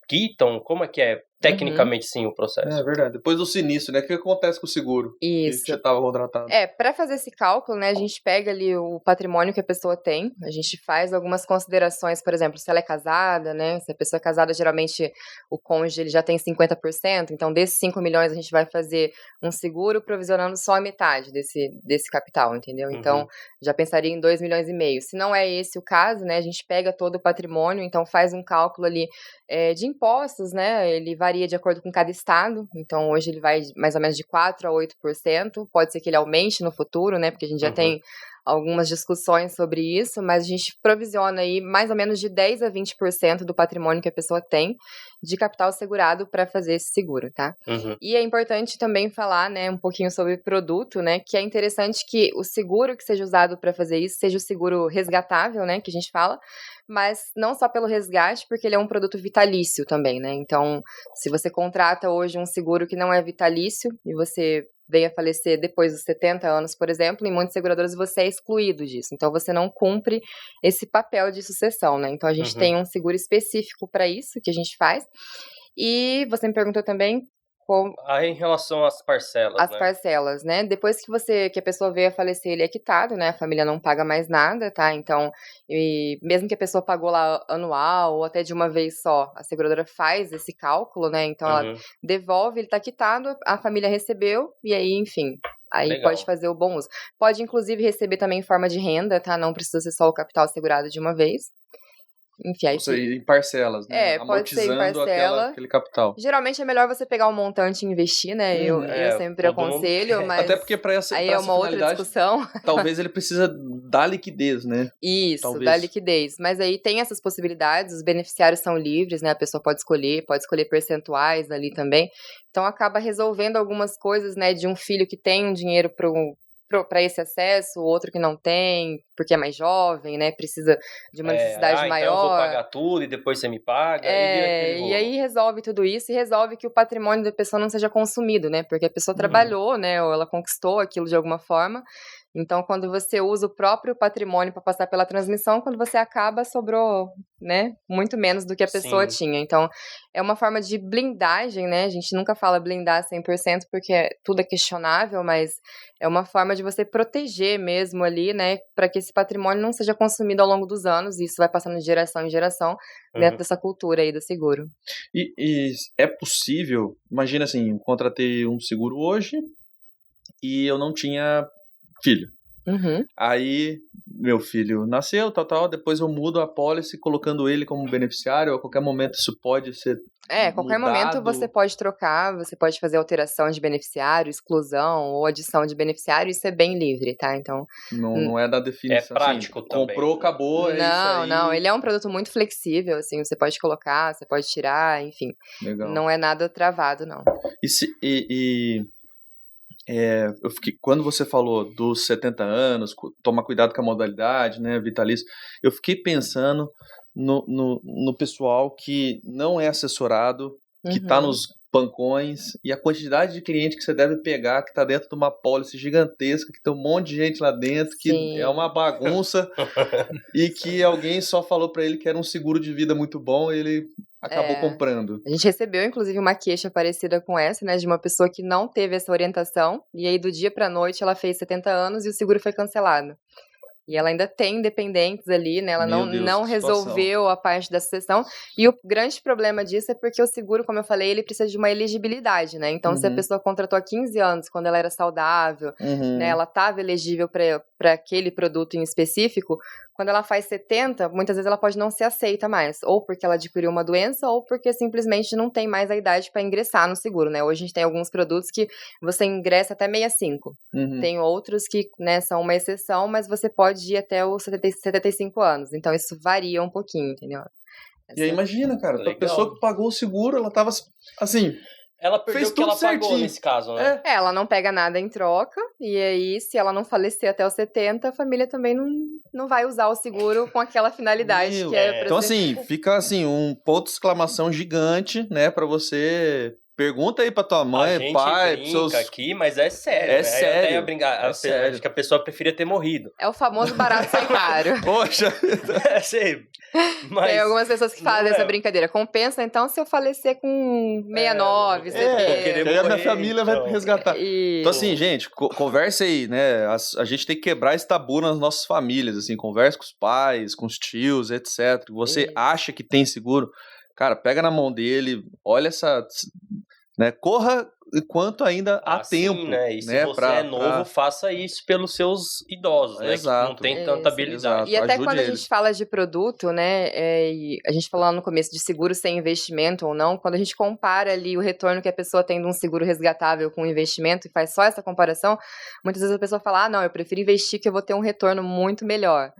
quitam? Como é que é tecnicamente sim o processo?
É verdade. Depois do sinistro, né? O que acontece com o seguro?
Isso.
Que já estava contratado.
Para fazer esse cálculo, né, a gente pega ali o patrimônio que a pessoa tem, a gente faz algumas considerações, por exemplo, se ela é casada, né, se a pessoa é casada, geralmente o cônjuge ele já tem 50%, então desses 5 milhões a gente vai fazer um seguro provisionando só a metade desse capital, entendeu? Então, já pensaria em 2,5 milhões. Se não é esse o caso, né, a gente pega todo o patrimônio, então faz um cálculo ali de impostos, né, ele varia de acordo com cada estado, então hoje ele vai mais ou menos de 4% a 8%, pode ser que ele aumente no futuro, né, porque a gente já tem algumas discussões sobre isso, mas a gente provisiona aí mais ou menos de 10% a 20% do patrimônio que a pessoa tem de capital segurado para fazer esse seguro, tá? E é importante também falar, né, um pouquinho sobre produto, né, que é interessante que o seguro que seja usado para fazer isso seja o seguro resgatável, né, que a gente fala, mas não só pelo resgate, porque ele é um produto vitalício também, né? Então, se você contrata hoje um seguro que não é vitalício e você venha a falecer depois dos 70 anos, por exemplo, em muitas seguradoras você é excluído disso. Então, você não cumpre esse papel de sucessão, né? Então, a gente tem um seguro específico para isso que a gente faz. E você me perguntou também
Aí, em relação às parcelas,
as parcelas, né? Depois que a pessoa veio a falecer, ele é quitado, né? A família não paga mais nada, tá? Então, mesmo que a pessoa pagou lá anual ou até de uma vez só, a seguradora faz esse cálculo, né? Então, ela devolve, ele tá quitado, a família recebeu e aí, enfim, aí
Legal.
pode fazer o bom uso. Pode, inclusive, receber também em forma de renda, tá? Não precisa ser só o capital segurado de uma vez. Enfim, aí
Ou seja, em parcelas, né?
pode ser em
Amortizando
parcela.
aquele capital.
Geralmente é melhor você pegar um montante e investir, né? Eu sempre
todo mundo
aconselho,
quer.
mas
Até porque para essa
aí é uma outra
finalidade,
discussão.
talvez ele precisa da liquidez, né?
Isso,
Talvez.
da liquidez. Mas aí tem essas possibilidades, os beneficiários são livres, né? A pessoa pode escolher percentuais ali também. Então acaba resolvendo algumas coisas, né? De um filho que tem um dinheiro para esse acesso, o outro que não tem, porque é mais jovem, né? Precisa de uma necessidade maior.
Então eu vou pagar tudo e depois você me paga.
E aí resolve tudo isso e resolve que o patrimônio da pessoa não seja consumido, né? Porque a pessoa trabalhou, né? Ou ela conquistou aquilo de alguma forma. Então, quando você usa o próprio patrimônio para passar pela transmissão, quando você acaba, sobrou, né? Muito menos do que a pessoa tinha. Então, é uma forma de blindagem, né? A gente nunca fala blindar 100% porque tudo é questionável, mas é uma forma de você proteger mesmo ali, né? Para que esse patrimônio não seja consumido ao longo dos anos. E isso vai passando de geração em geração dentro dessa cultura aí do seguro.
E é possível, imagina assim, eu contratei um seguro hoje e eu não tinha filho. Aí, meu filho nasceu, depois eu mudo a pólice colocando ele como beneficiário, a qualquer momento isso pode ser
a qualquer momento você pode trocar, você pode fazer alteração de beneficiário, exclusão ou adição de beneficiário, isso é bem livre, tá? Então...
Não é da definição.
É prático
assim,
também.
Comprou, acabou, é isso aí.
Não, ele é um produto muito flexível, assim, você pode colocar, você pode tirar, enfim.
Legal.
Não é nada travado, não.
Eu fiquei, quando você falou dos 70 anos, tomar cuidado com a modalidade, né, vitalício, eu fiquei pensando no pessoal que não é assessorado, que está nos bancões, e a quantidade de cliente que você deve pegar, que está dentro de uma pólice gigantesca, que tem um monte de gente lá dentro, que é uma bagunça, e que alguém só falou para ele que era um seguro de vida muito bom, e ele acabou comprando.
A gente recebeu, inclusive, uma queixa parecida com essa, né, de uma pessoa que não teve essa orientação, e aí do dia pra noite ela fez 70 anos e o seguro foi cancelado. E ela ainda tem dependentes ali, né? Ela não resolveu a parte da sucessão. E o grande problema disso é porque o seguro, como eu falei, ele precisa de uma elegibilidade, né? Então, se a pessoa contratou há 15 anos, quando ela era saudável, né? Ela estava elegível para aquele produto em específico, quando ela faz 70, muitas vezes ela pode não ser aceita mais. Ou porque ela adquiriu uma doença, ou porque simplesmente não tem mais a idade para ingressar no seguro, né? Hoje a gente tem alguns produtos que você ingressa até 65. Tem outros que, né, são uma exceção, mas você pode ir até os 75 anos. Então, isso varia um pouquinho, entendeu?
E aí, imagina, cara, a pessoa que pagou o seguro, ela tava, assim...
Ela perdeu o que ela pagou nesse caso, né?
Ela não pega nada em troca, e aí, se ela não falecer até os 70, a família também não vai usar o seguro com aquela finalidade que é pra
Então, assim, fica assim, um ponto de exclamação gigante, né, pra você... Pergunta aí pra tua mãe, pai,
brinca seus... aqui, mas é sério.
É sério.
Eu ia brincar, sério. Acho que a pessoa preferia ter morrido.
É o famoso barato sai caro.
Poxa!
Sei. Mas
tem algumas pessoas que fazem essa brincadeira. Compensa, então, se eu falecer com 69, 70.
Que aí a minha família vai resgatar. Então, assim, gente, conversa aí, né? A gente tem que quebrar esse tabu nas nossas famílias, assim, conversa com os pais, com os tios, etc. Você acha que tem seguro? Cara, pega na mão dele, olha essa... Né, corra enquanto ainda há tempo.
Né? E se você é novo, faça isso pelos seus idosos, né?
Exato.
Que não tem tanta habilidade.
E até
ajude
quando
eles.
A gente fala de produto, né? A gente falou lá no começo de seguro sem investimento ou não, quando a gente compara ali o retorno que a pessoa tem de um seguro resgatável com um investimento e faz só essa comparação, muitas vezes a pessoa fala, não, eu prefiro investir que eu vou ter um retorno muito melhor.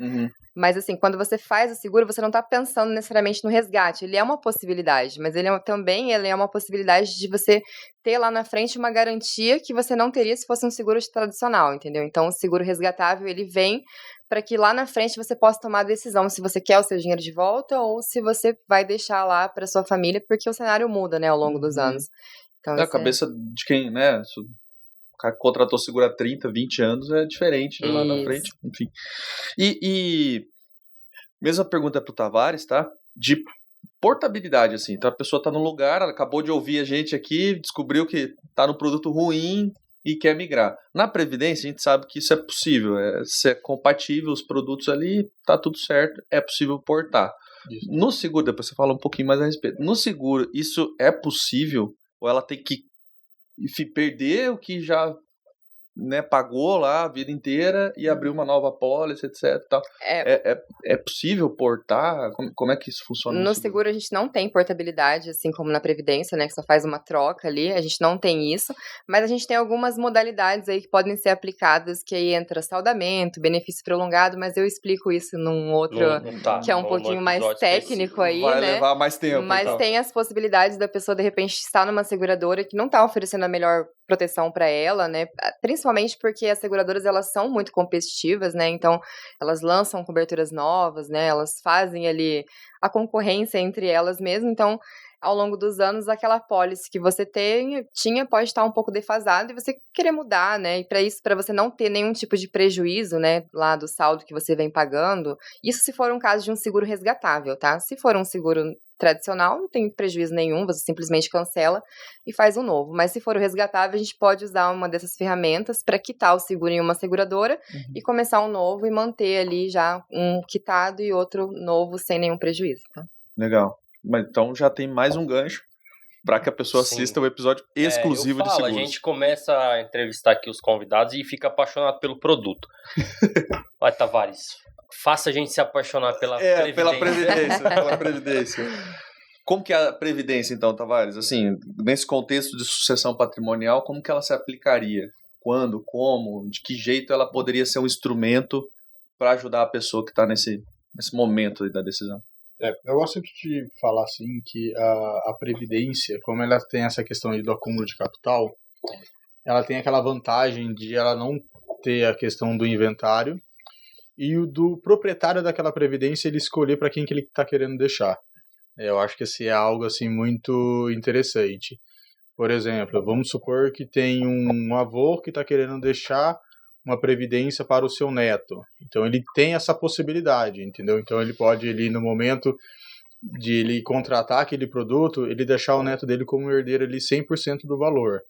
Mas assim, quando você faz o seguro, você não está pensando necessariamente no resgate. Ele é uma possibilidade, mas ele é uma possibilidade de você ter lá na frente uma garantia que você não teria se fosse um seguro tradicional, entendeu? Então, o seguro resgatável, ele vem para que lá na frente você possa tomar a decisão se você quer o seu dinheiro de volta ou se você vai deixar lá para sua família, porque o cenário muda, né, ao longo dos anos. Então,
a cabeça de quem, né... cara contratou seguro há 30, 20 anos, é diferente de lá na
Isso.
frente, enfim. E mesma pergunta pro Tavares, tá? De portabilidade, assim. Então a pessoa tá num lugar, ela acabou de ouvir a gente aqui, descobriu que tá num produto ruim e quer migrar. Na Previdência, a gente sabe que isso é possível, se é compatível os produtos ali, tá tudo certo, é possível portar.
Isso.
No seguro, depois você fala um pouquinho mais a respeito. No seguro, isso é possível? Ou ela tem que perder o que já, né, pagou lá a vida inteira e abrir uma nova pólice, etc. Tal. É possível portar? Como é que isso funciona
No seguro a gente não tem portabilidade, assim como na Previdência, né, que só faz uma troca ali, a gente não tem isso, mas a gente tem algumas modalidades aí que podem ser aplicadas, que aí entra saudamento, benefício prolongado, mas eu explico isso num outro, que é um pouquinho mais técnico aí,
vai
né?
levar mais tempo,
Mas
então.
tem as possibilidades da pessoa, de repente, estar numa seguradora que não está oferecendo a melhor proteção para ela, né? Principalmente porque as seguradoras, elas são muito competitivas, né? Então, elas lançam coberturas novas, né? Elas fazem ali a concorrência entre elas mesmo. Então, ao longo dos anos, aquela pólice que você tinha pode estar um pouco defasada e você querer mudar, né? E para isso, para você não ter nenhum tipo de prejuízo, né, lá do saldo que você vem pagando, isso se for um caso de um seguro resgatável, tá? Se for um seguro tradicional, não tem prejuízo nenhum, você simplesmente cancela e faz um novo. Mas se for o resgatável, a gente pode usar uma dessas ferramentas para quitar o seguro em uma seguradora e começar um novo e manter ali já um quitado e outro novo sem nenhum prejuízo, tá?
Legal. Mas então já tem mais um gancho para que a pessoa assista o episódio exclusivo de seguros.
A gente começa a entrevistar aqui os convidados e fica apaixonado pelo produto. Vai, Tavares, faça a gente se apaixonar pela Previdência.
Pela Previdência. Como que é a Previdência, então, Tavares? Assim, nesse contexto de sucessão patrimonial, como que ela se aplicaria? Quando, como, de que jeito ela poderia ser um instrumento para ajudar a pessoa que está nesse momento aí da decisão?
Eu gosto de falar assim que a Previdência, como ela tem essa questão do acúmulo de capital, ela tem aquela vantagem de ela não ter a questão do inventário e o do proprietário daquela Previdência ele escolher para quem que ele está querendo deixar. Eu acho que esse é algo assim muito interessante. Por exemplo, vamos supor que tem um avô que está querendo deixar uma previdência para o seu neto. Então ele tem essa possibilidade, entendeu? Então ele pode, ele, no momento de ele contratar aquele produto, ele deixar o neto dele como herdeiro ali 100% do valor.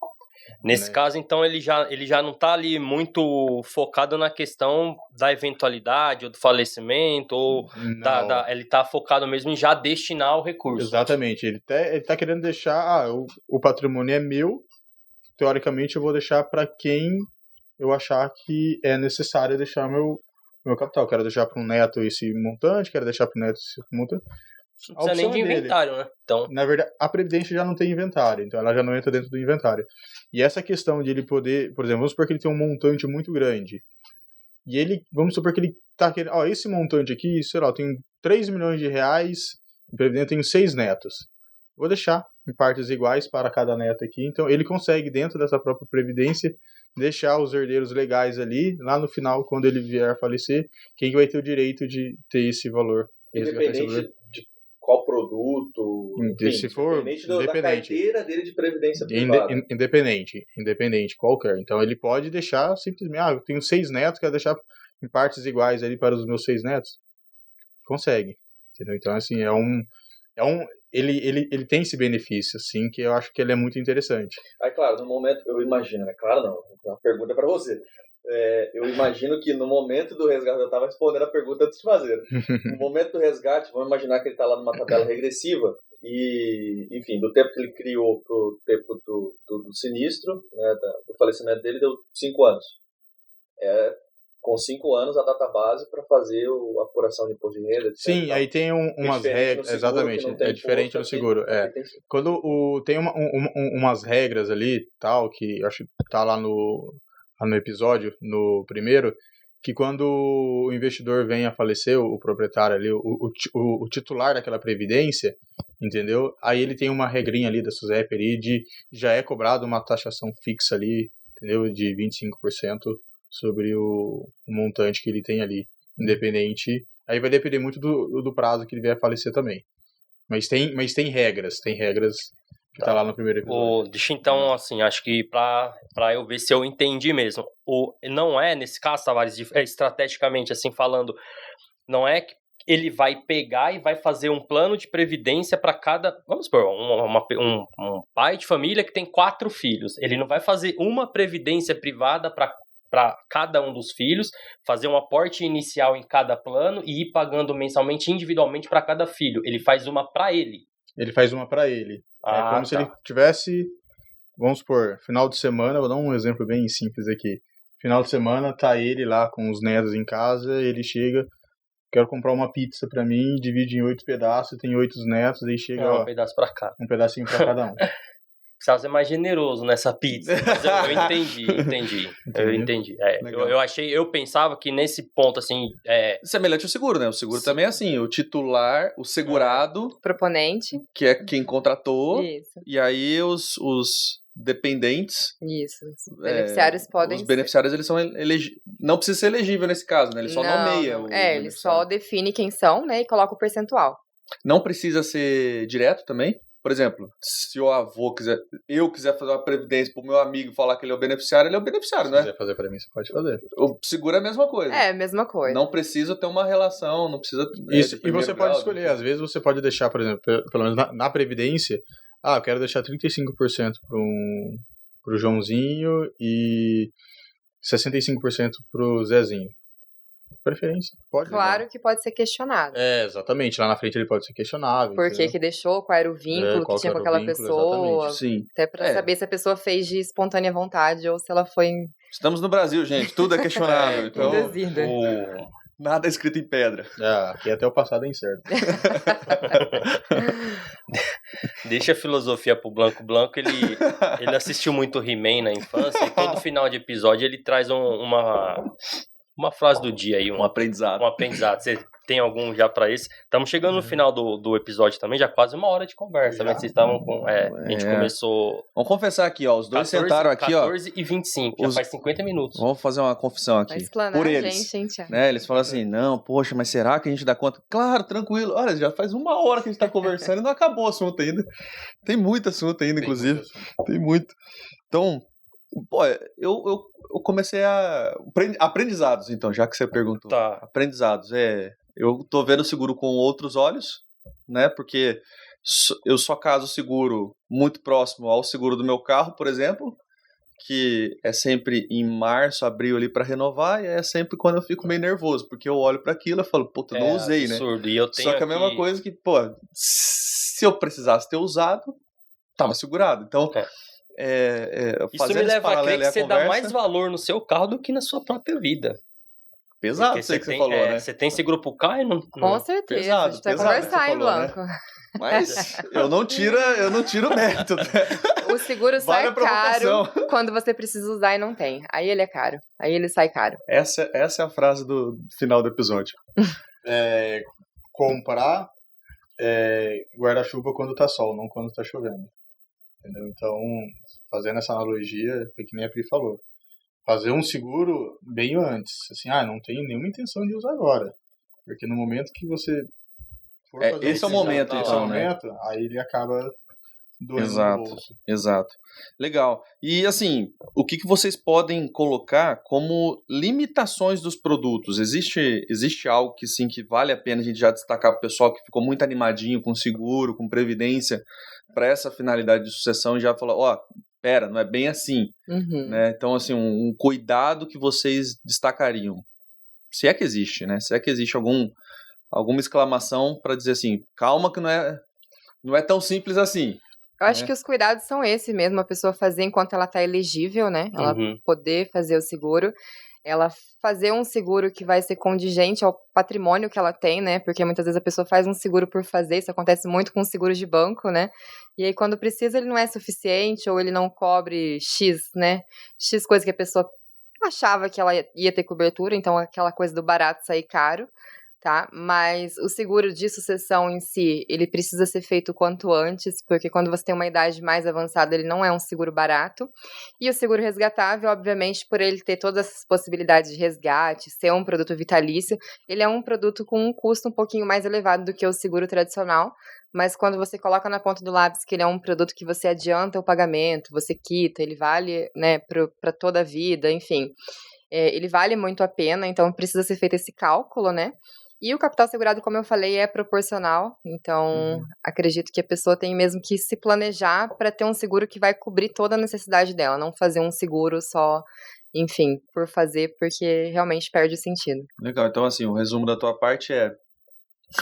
Nesse caso, então, ele já não está ali muito focado na questão da eventualidade, ou do falecimento, ou ele está focado mesmo em já destinar o recurso.
Exatamente. Ele tá querendo deixar, o patrimônio é meu, teoricamente eu vou deixar para quem eu achar que é necessário deixar meu capital. Quero deixar para um neto esse montante, quero deixar para o neto esse montante.
Não precisa nem de inventário, né? Então...
Na verdade, a Previdência já não tem inventário, então ela já não entra dentro do inventário. E essa questão de ele poder, por exemplo, vamos supor que ele tem um montante muito grande. E ele, vamos supor que ele tá querendo, esse montante aqui, sei lá, eu tenho 3 milhões de reais, em Previdência eu tenho 6 netos. Vou deixar em partes iguais para cada neto aqui. Então ele consegue, dentro dessa própria Previdência, deixar os herdeiros legais ali, lá no final, quando ele vier a falecer, quem vai ter o direito de ter esse valor.
Independente de qual produto, enfim,
se for
independente da carteira dele de previdência privada.
Independente, qualquer. Então ele pode deixar simplesmente, eu tenho 6 netos, quero deixar em partes iguais ali para os meus 6 netos. Consegue, entendeu? Então assim, ele tem esse benefício, assim, que eu acho que ele é muito interessante.
Aí, claro, no momento, eu imagino, né? Claro não, uma pergunta para você. Eu imagino que no momento do resgate, eu estava respondendo a pergunta antes de fazer. No momento do resgate, vamos imaginar que ele está lá numa tabela regressiva e, enfim, do tempo que ele criou para o tempo do sinistro, né, do falecimento dele, deu 5 anos. Com 5 anos a data base para fazer a apuração de imposto de renda, etc.
Sim, aí tem umas regras, exatamente, é diferente no seguro. Quando tem umas regras ali, tal, que eu acho que tá lá no episódio, no primeiro, que quando o investidor vem a falecer, o proprietário ali, o titular daquela previdência, entendeu? Aí ele tem uma regrinha ali da SUSEP ali, já é cobrado uma taxação fixa ali, entendeu? De 25% sobre o montante que ele tem ali, independente. Aí vai depender muito do prazo que ele vier a falecer também. Mas tem regras que tá lá no primeiro episódio.
Deixa então, assim, acho que pra eu ver se eu entendi mesmo. Não é, nesse caso, Tavares, estrategicamente, assim, falando, não é que ele vai pegar e vai fazer um plano de previdência para cada... Vamos supor, um pai de família que tem 4 filhos. Ele não vai fazer uma previdência privada para cada um dos filhos, fazer um aporte inicial em cada plano e ir pagando mensalmente, individualmente para cada filho. Ele faz uma para ele.
Ele faz uma pra ele. É como se ele tivesse, vamos supor, final de semana, vou dar um exemplo bem simples aqui. Final de semana, tá ele lá com os netos em casa, ele chega, quero comprar uma pizza pra mim, divide em 8 pedaços, tem 8 netos, aí chega,
Um pedaço para cada.
um pedacinho pra cada um.
Precisava ser mais generoso nessa pizza. Mas eu entendi. Eu entendi. Eu pensava que nesse ponto, assim.
Semelhante ao seguro, né? O seguro também é assim: o titular, o segurado,
Proponente.
que é quem contratou,
Isso.
e aí os dependentes.
Isso. Os beneficiários podem
Os beneficiários, eles são não precisa ser elegível nesse caso, né? Ele só nomeia.
Não.
O
Ele só define quem são, né? E coloca o percentual.
Não precisa ser direto também. Por exemplo, se o avô quiser fazer uma previdência pro meu amigo falar que ele é o beneficiário, ele é o beneficiário, né?
Se quiser fazer pra mim, você pode fazer.
O seguro é a mesma coisa.
É, a mesma coisa.
Não precisa ter uma relação, não precisa...
Isso, e você pode escolher, às vezes você pode deixar, por exemplo, pelo menos na Previdência, eu quero deixar 35% pro Joãozinho e 65% pro Zezinho. Preferência, pode.
Claro que pode ser questionado.
Exatamente. Lá na frente ele pode ser questionável.
Por que deixou, qual era o vínculo que tinha com aquela pessoa.
Exatamente.
Sim.
Até pra saber se a pessoa fez de espontânea vontade ou se ela foi
Estamos no Brasil, gente. Tudo é questionável. Então,
induzida.
nada é escrito em pedra.
Aqui até o passado é incerto.
Deixa a filosofia pro Blanco. Blanco, ele assistiu muito He-Man na infância e todo final de episódio ele traz uma frase do dia aí,
Um aprendizado.
Um aprendizado. Você tem algum já pra esse? Estamos chegando no final do episódio também, já quase 1 hora de conversa, né? Vocês estavam com... A gente começou...
Vamos confessar aqui, ó. Os dois
14,
sentaram aqui,
14h25, já faz 50 minutos.
Vamos fazer uma confissão aqui.
Vai explanar
por
a
eles.
gente.
Né? Eles falam assim, não, poxa, mas será que a gente dá conta? Claro, tranquilo. Olha, já faz 1 hora que a gente tá conversando e não acabou o assunto ainda. Tem muito assunto ainda, inclusive. Tem muito. Então, pô, eu comecei a... Aprendizados, então, já que você perguntou.
Tá.
Aprendizados, eu tô vendo o seguro com outros olhos, né? Porque eu só caso o seguro muito próximo ao seguro do meu carro, por exemplo, que é sempre em março, abril ali pra renovar, e é sempre quando eu fico meio nervoso, porque eu olho pra aquilo e falo, puta, não usei,
absurdo.
né?
E eu tenho
Só que a mesma coisa que, pô, se eu precisasse ter usado, tava segurado. Então,
isso me leva a crer que você dá mais valor no seu carro do que na sua própria vida.
Pesado isso aí que você falou, né?
Você tem seguro pro carro e não...
Com certeza.
Pesado,
a gente vai
pesado
conversar,
que
hein,
você falou,
Blanco?
né? Mas eu não tiro o mérito.
O seguro
Vale
sai
a provocação.
caro quando você precisa usar e não tem. Aí ele é caro. Aí ele sai caro.
Essa é a frase do final do episódio.
Comprar guarda-chuva quando tá sol, não quando tá chovendo. Entendeu? Então, fazendo essa analogia, foi que nem a Pri falou. Fazer um seguro bem antes. Assim, não tenho nenhuma intenção de usar agora. Porque no momento que você for fazer
esse é o momento, então, né?
Aí ele acaba doendo
Exato,
no bolso.
Exato. Legal. E assim, o que vocês podem colocar como limitações dos produtos? Existe algo que sim, que vale a pena a gente já destacar para o pessoal que ficou muito animadinho com seguro, com previdência, para essa finalidade de sucessão e já falou, pera, não é bem assim.
Uhum.
Né? Então, assim, um cuidado que vocês destacariam. Se é que existe, né? Se é que existe alguma exclamação para dizer assim, calma que não é tão simples assim.
Eu acho que os cuidados são esse mesmo, a pessoa fazer enquanto ela está elegível, né? Ela poder fazer o seguro. Ela fazer um seguro que vai ser condigente ao patrimônio que ela tem, né? Porque muitas vezes a pessoa faz um seguro por fazer, isso acontece muito com seguros de banco, né? E aí quando precisa ele não é suficiente ou ele não cobre X, né? X coisa que a pessoa achava que ela ia ter cobertura, então aquela coisa do barato sair caro. tá? Mas o seguro de sucessão em si, ele precisa ser feito o quanto antes, porque quando você tem uma idade mais avançada, ele não é um seguro barato. E o seguro resgatável, obviamente, por ele ter todas essas possibilidades de resgate, ser um produto vitalício, ele é um produto com um custo um pouquinho mais elevado do que o seguro tradicional, mas quando você coloca na ponta do lápis que ele é um produto que você adianta o pagamento, você quita, ele vale, né, para toda a vida, enfim, ele vale muito a pena, então precisa ser feito esse cálculo, né? E o capital segurado, como eu falei, é proporcional, então acredito que a pessoa tem mesmo que se planejar para ter um seguro que vai cobrir toda a necessidade dela, não fazer um seguro só, enfim, por fazer, porque realmente perde o sentido.
Legal, então assim, o resumo da tua parte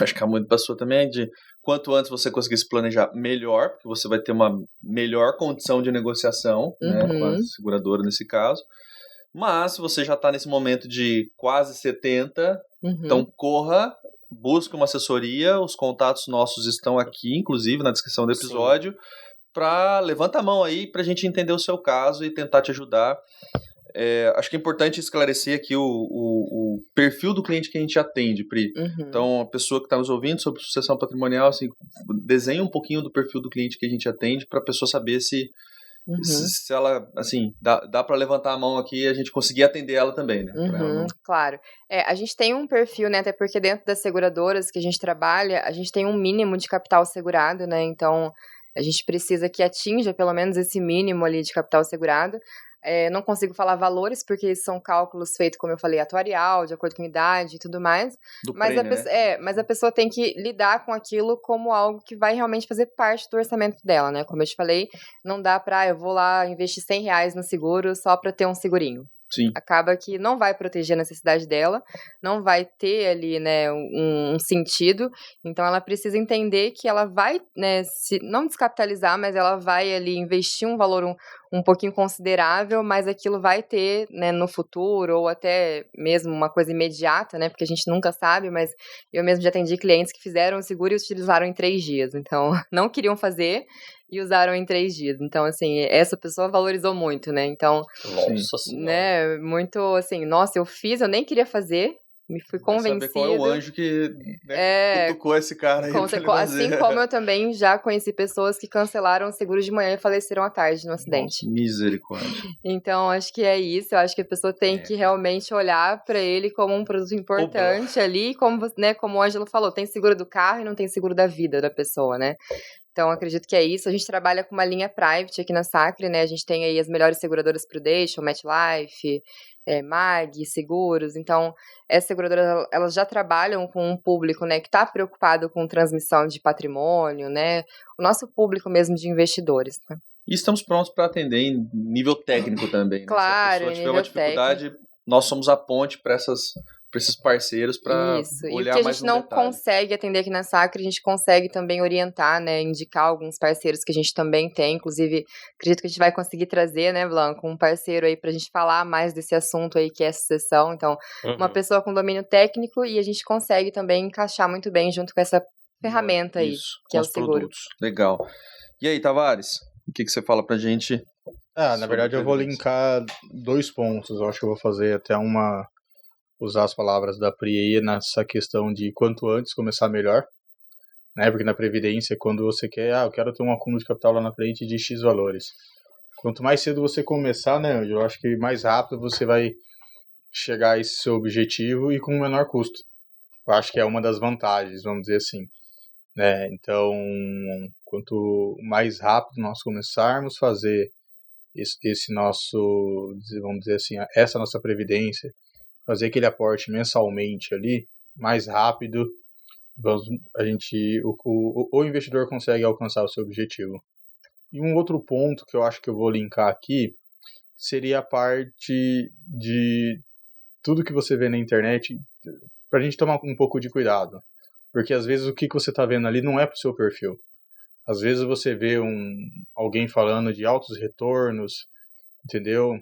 acho que a muito da sua também é de quanto antes você conseguir se planejar melhor, porque você vai ter uma melhor condição de negociação, né, com a seguradora nesse caso. Mas se você já está nesse momento de quase 70, então corra, busque uma assessoria, os contatos nossos estão aqui, inclusive na descrição do episódio, para levanta a mão aí para a gente entender o seu caso e tentar te ajudar. Acho que é importante esclarecer aqui o perfil do cliente que a gente atende, Pri. Então, a pessoa que está nos ouvindo sobre sucessão patrimonial, assim, desenha um pouquinho do perfil do cliente que a gente atende para a pessoa saber se ela, assim, dá para levantar a mão aqui e a gente conseguir atender ela também, né?
Claro. A gente tem um perfil, né, até porque dentro das seguradoras que a gente trabalha, a gente tem um mínimo de capital segurado, né, então a gente precisa que atinja pelo menos esse mínimo ali de capital segurado. Não consigo falar valores, porque são cálculos feitos, como eu falei, atuarial, de acordo com a idade e tudo mais. Mas a pessoa tem que lidar com aquilo como algo que vai realmente fazer parte do orçamento dela, né? Como eu te falei, não dá pra, eu vou lá investir R$100 no seguro só pra ter um segurinho.
Sim.
Acaba que não vai proteger a necessidade dela, não vai ter ali, né, um sentido. Então, ela precisa entender que ela vai, né, não descapitalizar, mas ela vai ali investir um valor um pouquinho considerável, mas aquilo vai ter, né, no futuro, ou até mesmo uma coisa imediata, né, porque a gente nunca sabe, mas eu mesmo já atendi clientes que fizeram o seguro e utilizaram em 3 dias. Então, não queriam fazer e usaram em 3 dias. Então, assim, essa pessoa valorizou muito, né? Então,
Nossa Senhora.
né, muito assim, nossa, eu fiz, eu nem queria fazer, me fui convencida.
Saber qual é o anjo que cutucou esse cara aí pra ele fazer.
Assim como eu também já conheci pessoas que cancelaram o seguro de manhã e faleceram à tarde no acidente.
Nossa, misericórdia.
Então, acho que é isso. Eu acho que a pessoa tem que realmente olhar para ele como um produto importante ali, como, né, como o Ângelo falou, tem seguro do carro e não tem seguro da vida da pessoa, né? Então, acredito que é isso. A gente trabalha com uma linha private aqui na Sacre, né? A gente tem aí as melhores seguradoras Prudential, MetLife, MAG, seguros. Então, essas seguradoras, elas já trabalham com um público, né, que está preocupado com transmissão de patrimônio, né? O nosso público mesmo de investidores, né?
E estamos prontos para atender em nível técnico também, né?
Claro,
se a pessoa tiver uma dificuldade, nós somos a ponte para esses parceiros para olhar mais um detalhe.
E o que a gente não consegue atender aqui na Sacre, a gente consegue também orientar, né, indicar alguns parceiros que a gente também tem, inclusive, acredito que a gente vai conseguir trazer, né, Blanco, um parceiro aí pra gente falar mais desse assunto aí que é a sucessão, então, uma pessoa com domínio técnico e a gente consegue também encaixar muito bem junto com essa ferramenta aí, que é o seguro.
Produtos. Legal. E aí, Tavares, o que você fala pra gente?
Na verdade eu vou linkar 2 pontos, eu acho que eu vou fazer até usar as palavras da Pri aí nessa questão de quanto antes começar melhor, né? Porque na Previdência, quando você quer, eu quero ter um acúmulo de capital lá na frente de X valores. Quanto mais cedo você começar, né, eu acho que mais rápido você vai chegar a esse seu objetivo e com um menor custo. Eu acho que é uma das vantagens, vamos dizer assim, né? Então, quanto mais rápido nós começarmos a fazer esse nosso, vamos dizer assim, essa nossa Previdência, fazer aquele aporte mensalmente ali, mais rápido, o investidor consegue alcançar o seu objetivo. E um outro ponto que eu acho que eu vou linkar aqui seria a parte de tudo que você vê na internet, para a gente tomar um pouco de cuidado. Porque às vezes o que você está vendo ali não é para o seu perfil. Às vezes você vê alguém falando de altos retornos, entendeu?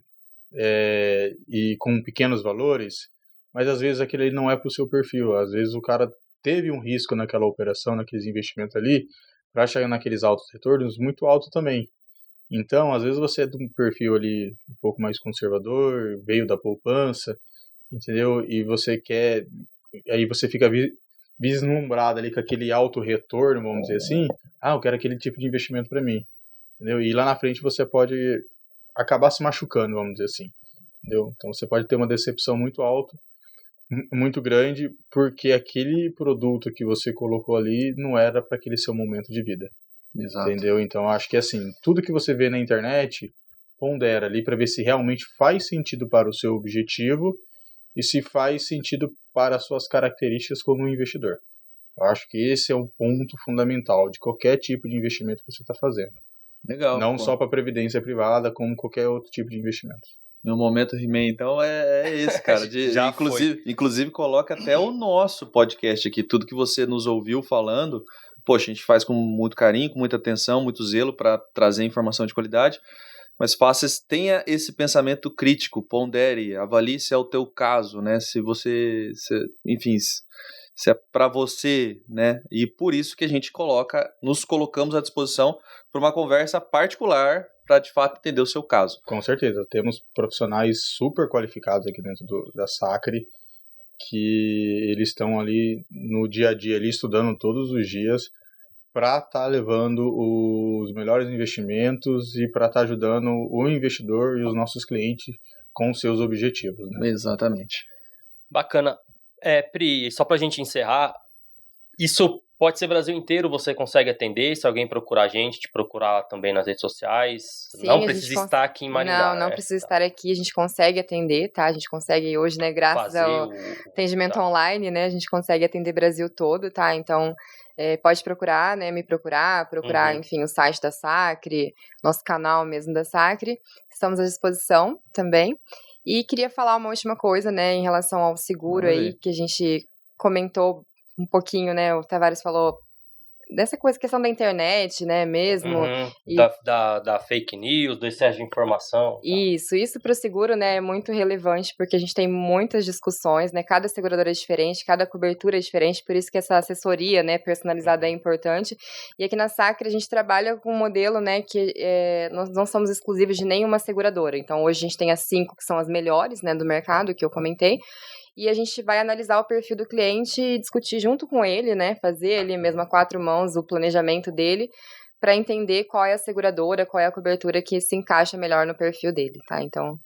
E com pequenos valores, mas às vezes aquele não é para o seu perfil. Às vezes o cara teve um risco naquela operação, naqueles investimentos ali, para chegar naqueles altos retornos muito alto também. Então, às vezes você é de um perfil ali um pouco mais conservador, veio da poupança, entendeu? E você quer aí você fica vislumbrado ali com aquele alto retorno, vamos dizer assim, eu quero aquele tipo de investimento para mim, entendeu? E lá na frente você pode acabar se machucando, vamos dizer assim, entendeu? Então você pode ter uma decepção muito grande, porque aquele produto que você colocou ali não era para aquele seu momento de vida.
Exato.
Entendeu? Então acho que assim, tudo que você vê na internet, pondera ali para ver se realmente faz sentido para o seu objetivo e se faz sentido para as suas características como investidor. Eu acho que esse é um ponto fundamental de qualquer tipo de investimento que você está fazendo.
Legal.
Não só para previdência privada, como qualquer outro tipo de investimento.
Meu momento He-Man, então, é esse, cara.
Já
inclusive, coloca até o nosso podcast aqui. Tudo que você nos ouviu falando, poxa, a gente faz com muito carinho, com muita atenção, muito zelo para trazer informação de qualidade. Mas tenha esse pensamento crítico, pondere, avalie se é o teu caso, né? Enfim, se é para você, né? E por isso que a gente nos colocamos à disposição para uma conversa particular para de fato entender o seu caso.
Com certeza, temos profissionais super qualificados aqui dentro da Sacre, que eles estão ali no dia a dia, ali estudando todos os dias para estar levando os melhores investimentos e para estar ajudando o investidor e os nossos clientes com seus objetivos. Né?
Exatamente.
Bacana. Pri, só para a gente encerrar, isso pode ser Brasil inteiro, você consegue atender, se alguém procurar a gente, te procurar também nas redes sociais,
Sim,
não precisa estar aqui em Maringá.
Não precisa estar aqui, a gente consegue atender, tá? A gente consegue hoje, né, graças ao atendimento online, né, a gente consegue atender Brasil todo, tá? Então, pode procurar, né, me procurar, enfim, o site da Sacre, nosso canal mesmo da Sacre, estamos à disposição também. E queria falar uma última coisa, né, em relação ao seguro aí, que a gente comentou um pouquinho, né, o Tavares falou dessa questão da internet, né, mesmo.
E da fake news, do excesso de informação.
Isso para o seguro, né, é muito relevante, porque a gente tem muitas discussões, né, cada seguradora é diferente, cada cobertura é diferente, por isso que essa assessoria, né, personalizada é importante. E aqui na Sacre a gente trabalha com um modelo, né, que nós não somos exclusivos de nenhuma seguradora. Então hoje a gente tem as 5 que são as melhores, né, do mercado, que eu comentei. E a gente vai analisar o perfil do cliente e discutir junto com ele, né, fazer ele mesmo a 4 mãos o planejamento dele para entender qual é a seguradora, qual é a cobertura que se encaixa melhor no perfil dele, tá? Então,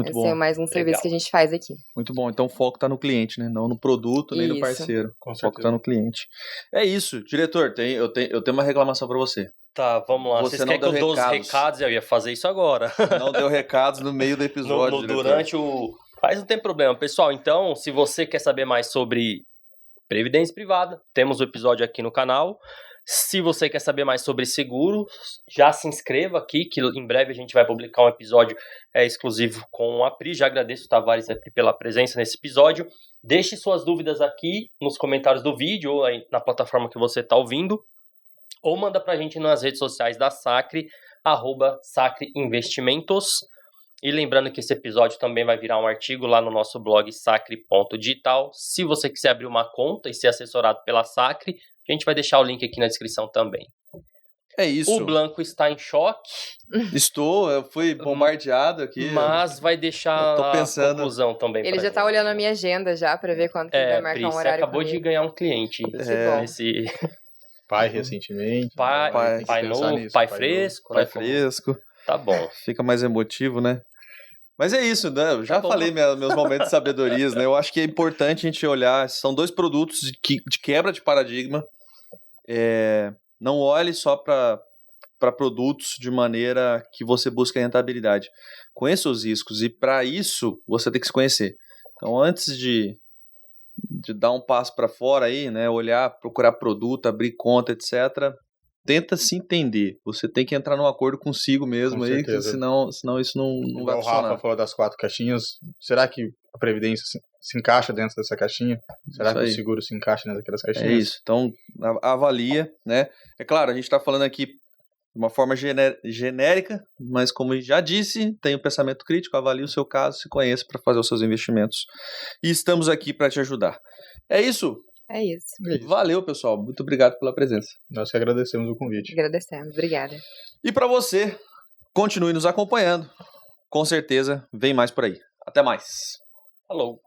esse é mais um serviço que a gente faz aqui.
Muito bom. Então o foco tá no cliente, né? Não no produto, nem no parceiro.
Com
o foco tá no cliente. É isso. Diretor, eu tenho uma reclamação para você.
Tá, vamos lá. Vocês querem que eu dou os recados? Eu ia fazer isso agora.
Não deu recados no meio do episódio,
durante o... Mas não tem problema, pessoal. Então, se você quer saber mais sobre previdência privada, temos o episódio aqui no canal. Se você quer saber mais sobre seguros, já se inscreva aqui, que em breve a gente vai publicar um episódio exclusivo com a Pri. Já agradeço, Tavares, a Pri, pela presença nesse episódio. Deixe suas dúvidas aqui nos comentários do vídeo ou aí na plataforma que você está ouvindo. Ou manda pra gente nas redes sociais da Sacre, @sacreinvestimentos. E lembrando que esse episódio também vai virar um artigo lá no nosso blog sacre.digital. Se você quiser abrir uma conta e ser assessorado pela Sacre, a gente vai deixar o link aqui na descrição também.
É isso.
O Blanco está em choque.
Eu fui bombardeado aqui.
Mas vai deixar a conclusão também.
Ele já tá olhando a minha agenda já para ver quando que ele vai marcar um horário.
Você acabou de ganhar um cliente.
Esse...
Pai recentemente.
Pai novo, pai fresco.
Pai fresco.
Tá bom.
Fica mais emotivo, né? Mas é isso, né? Eu já falei meus momentos de sabedorias, né? Eu acho que é importante a gente olhar. São 2 produtos de quebra de paradigma. Não olhe só para produtos de maneira que você busca rentabilidade. Conheça os riscos e para isso você tem que se conhecer. Então, antes de dar um passo para fora aí, né? Olhar, procurar produto, abrir conta, etc. Tenta se entender. Você tem que entrar num acordo consigo mesmo aí, que senão isso não vai funcionar.
O Rafa falou das 4 caixinhas. Será que a Previdência se encaixa dentro dessa caixinha? Será que o seguro se encaixa dentro daquelas caixinhas?
É isso. Então, avalia, né? É claro, a gente está falando aqui de uma forma genérica, mas como já disse, tem um pensamento crítico, avalie o seu caso, se conheça para fazer os seus investimentos. E estamos aqui para te ajudar. É isso.
É isso.
Valeu, pessoal. Muito obrigado pela presença.
Nós que agradecemos o convite.
Agradecemos. Obrigada.
E para você, continue nos acompanhando. Com certeza, vem mais por aí. Até mais.
Falou.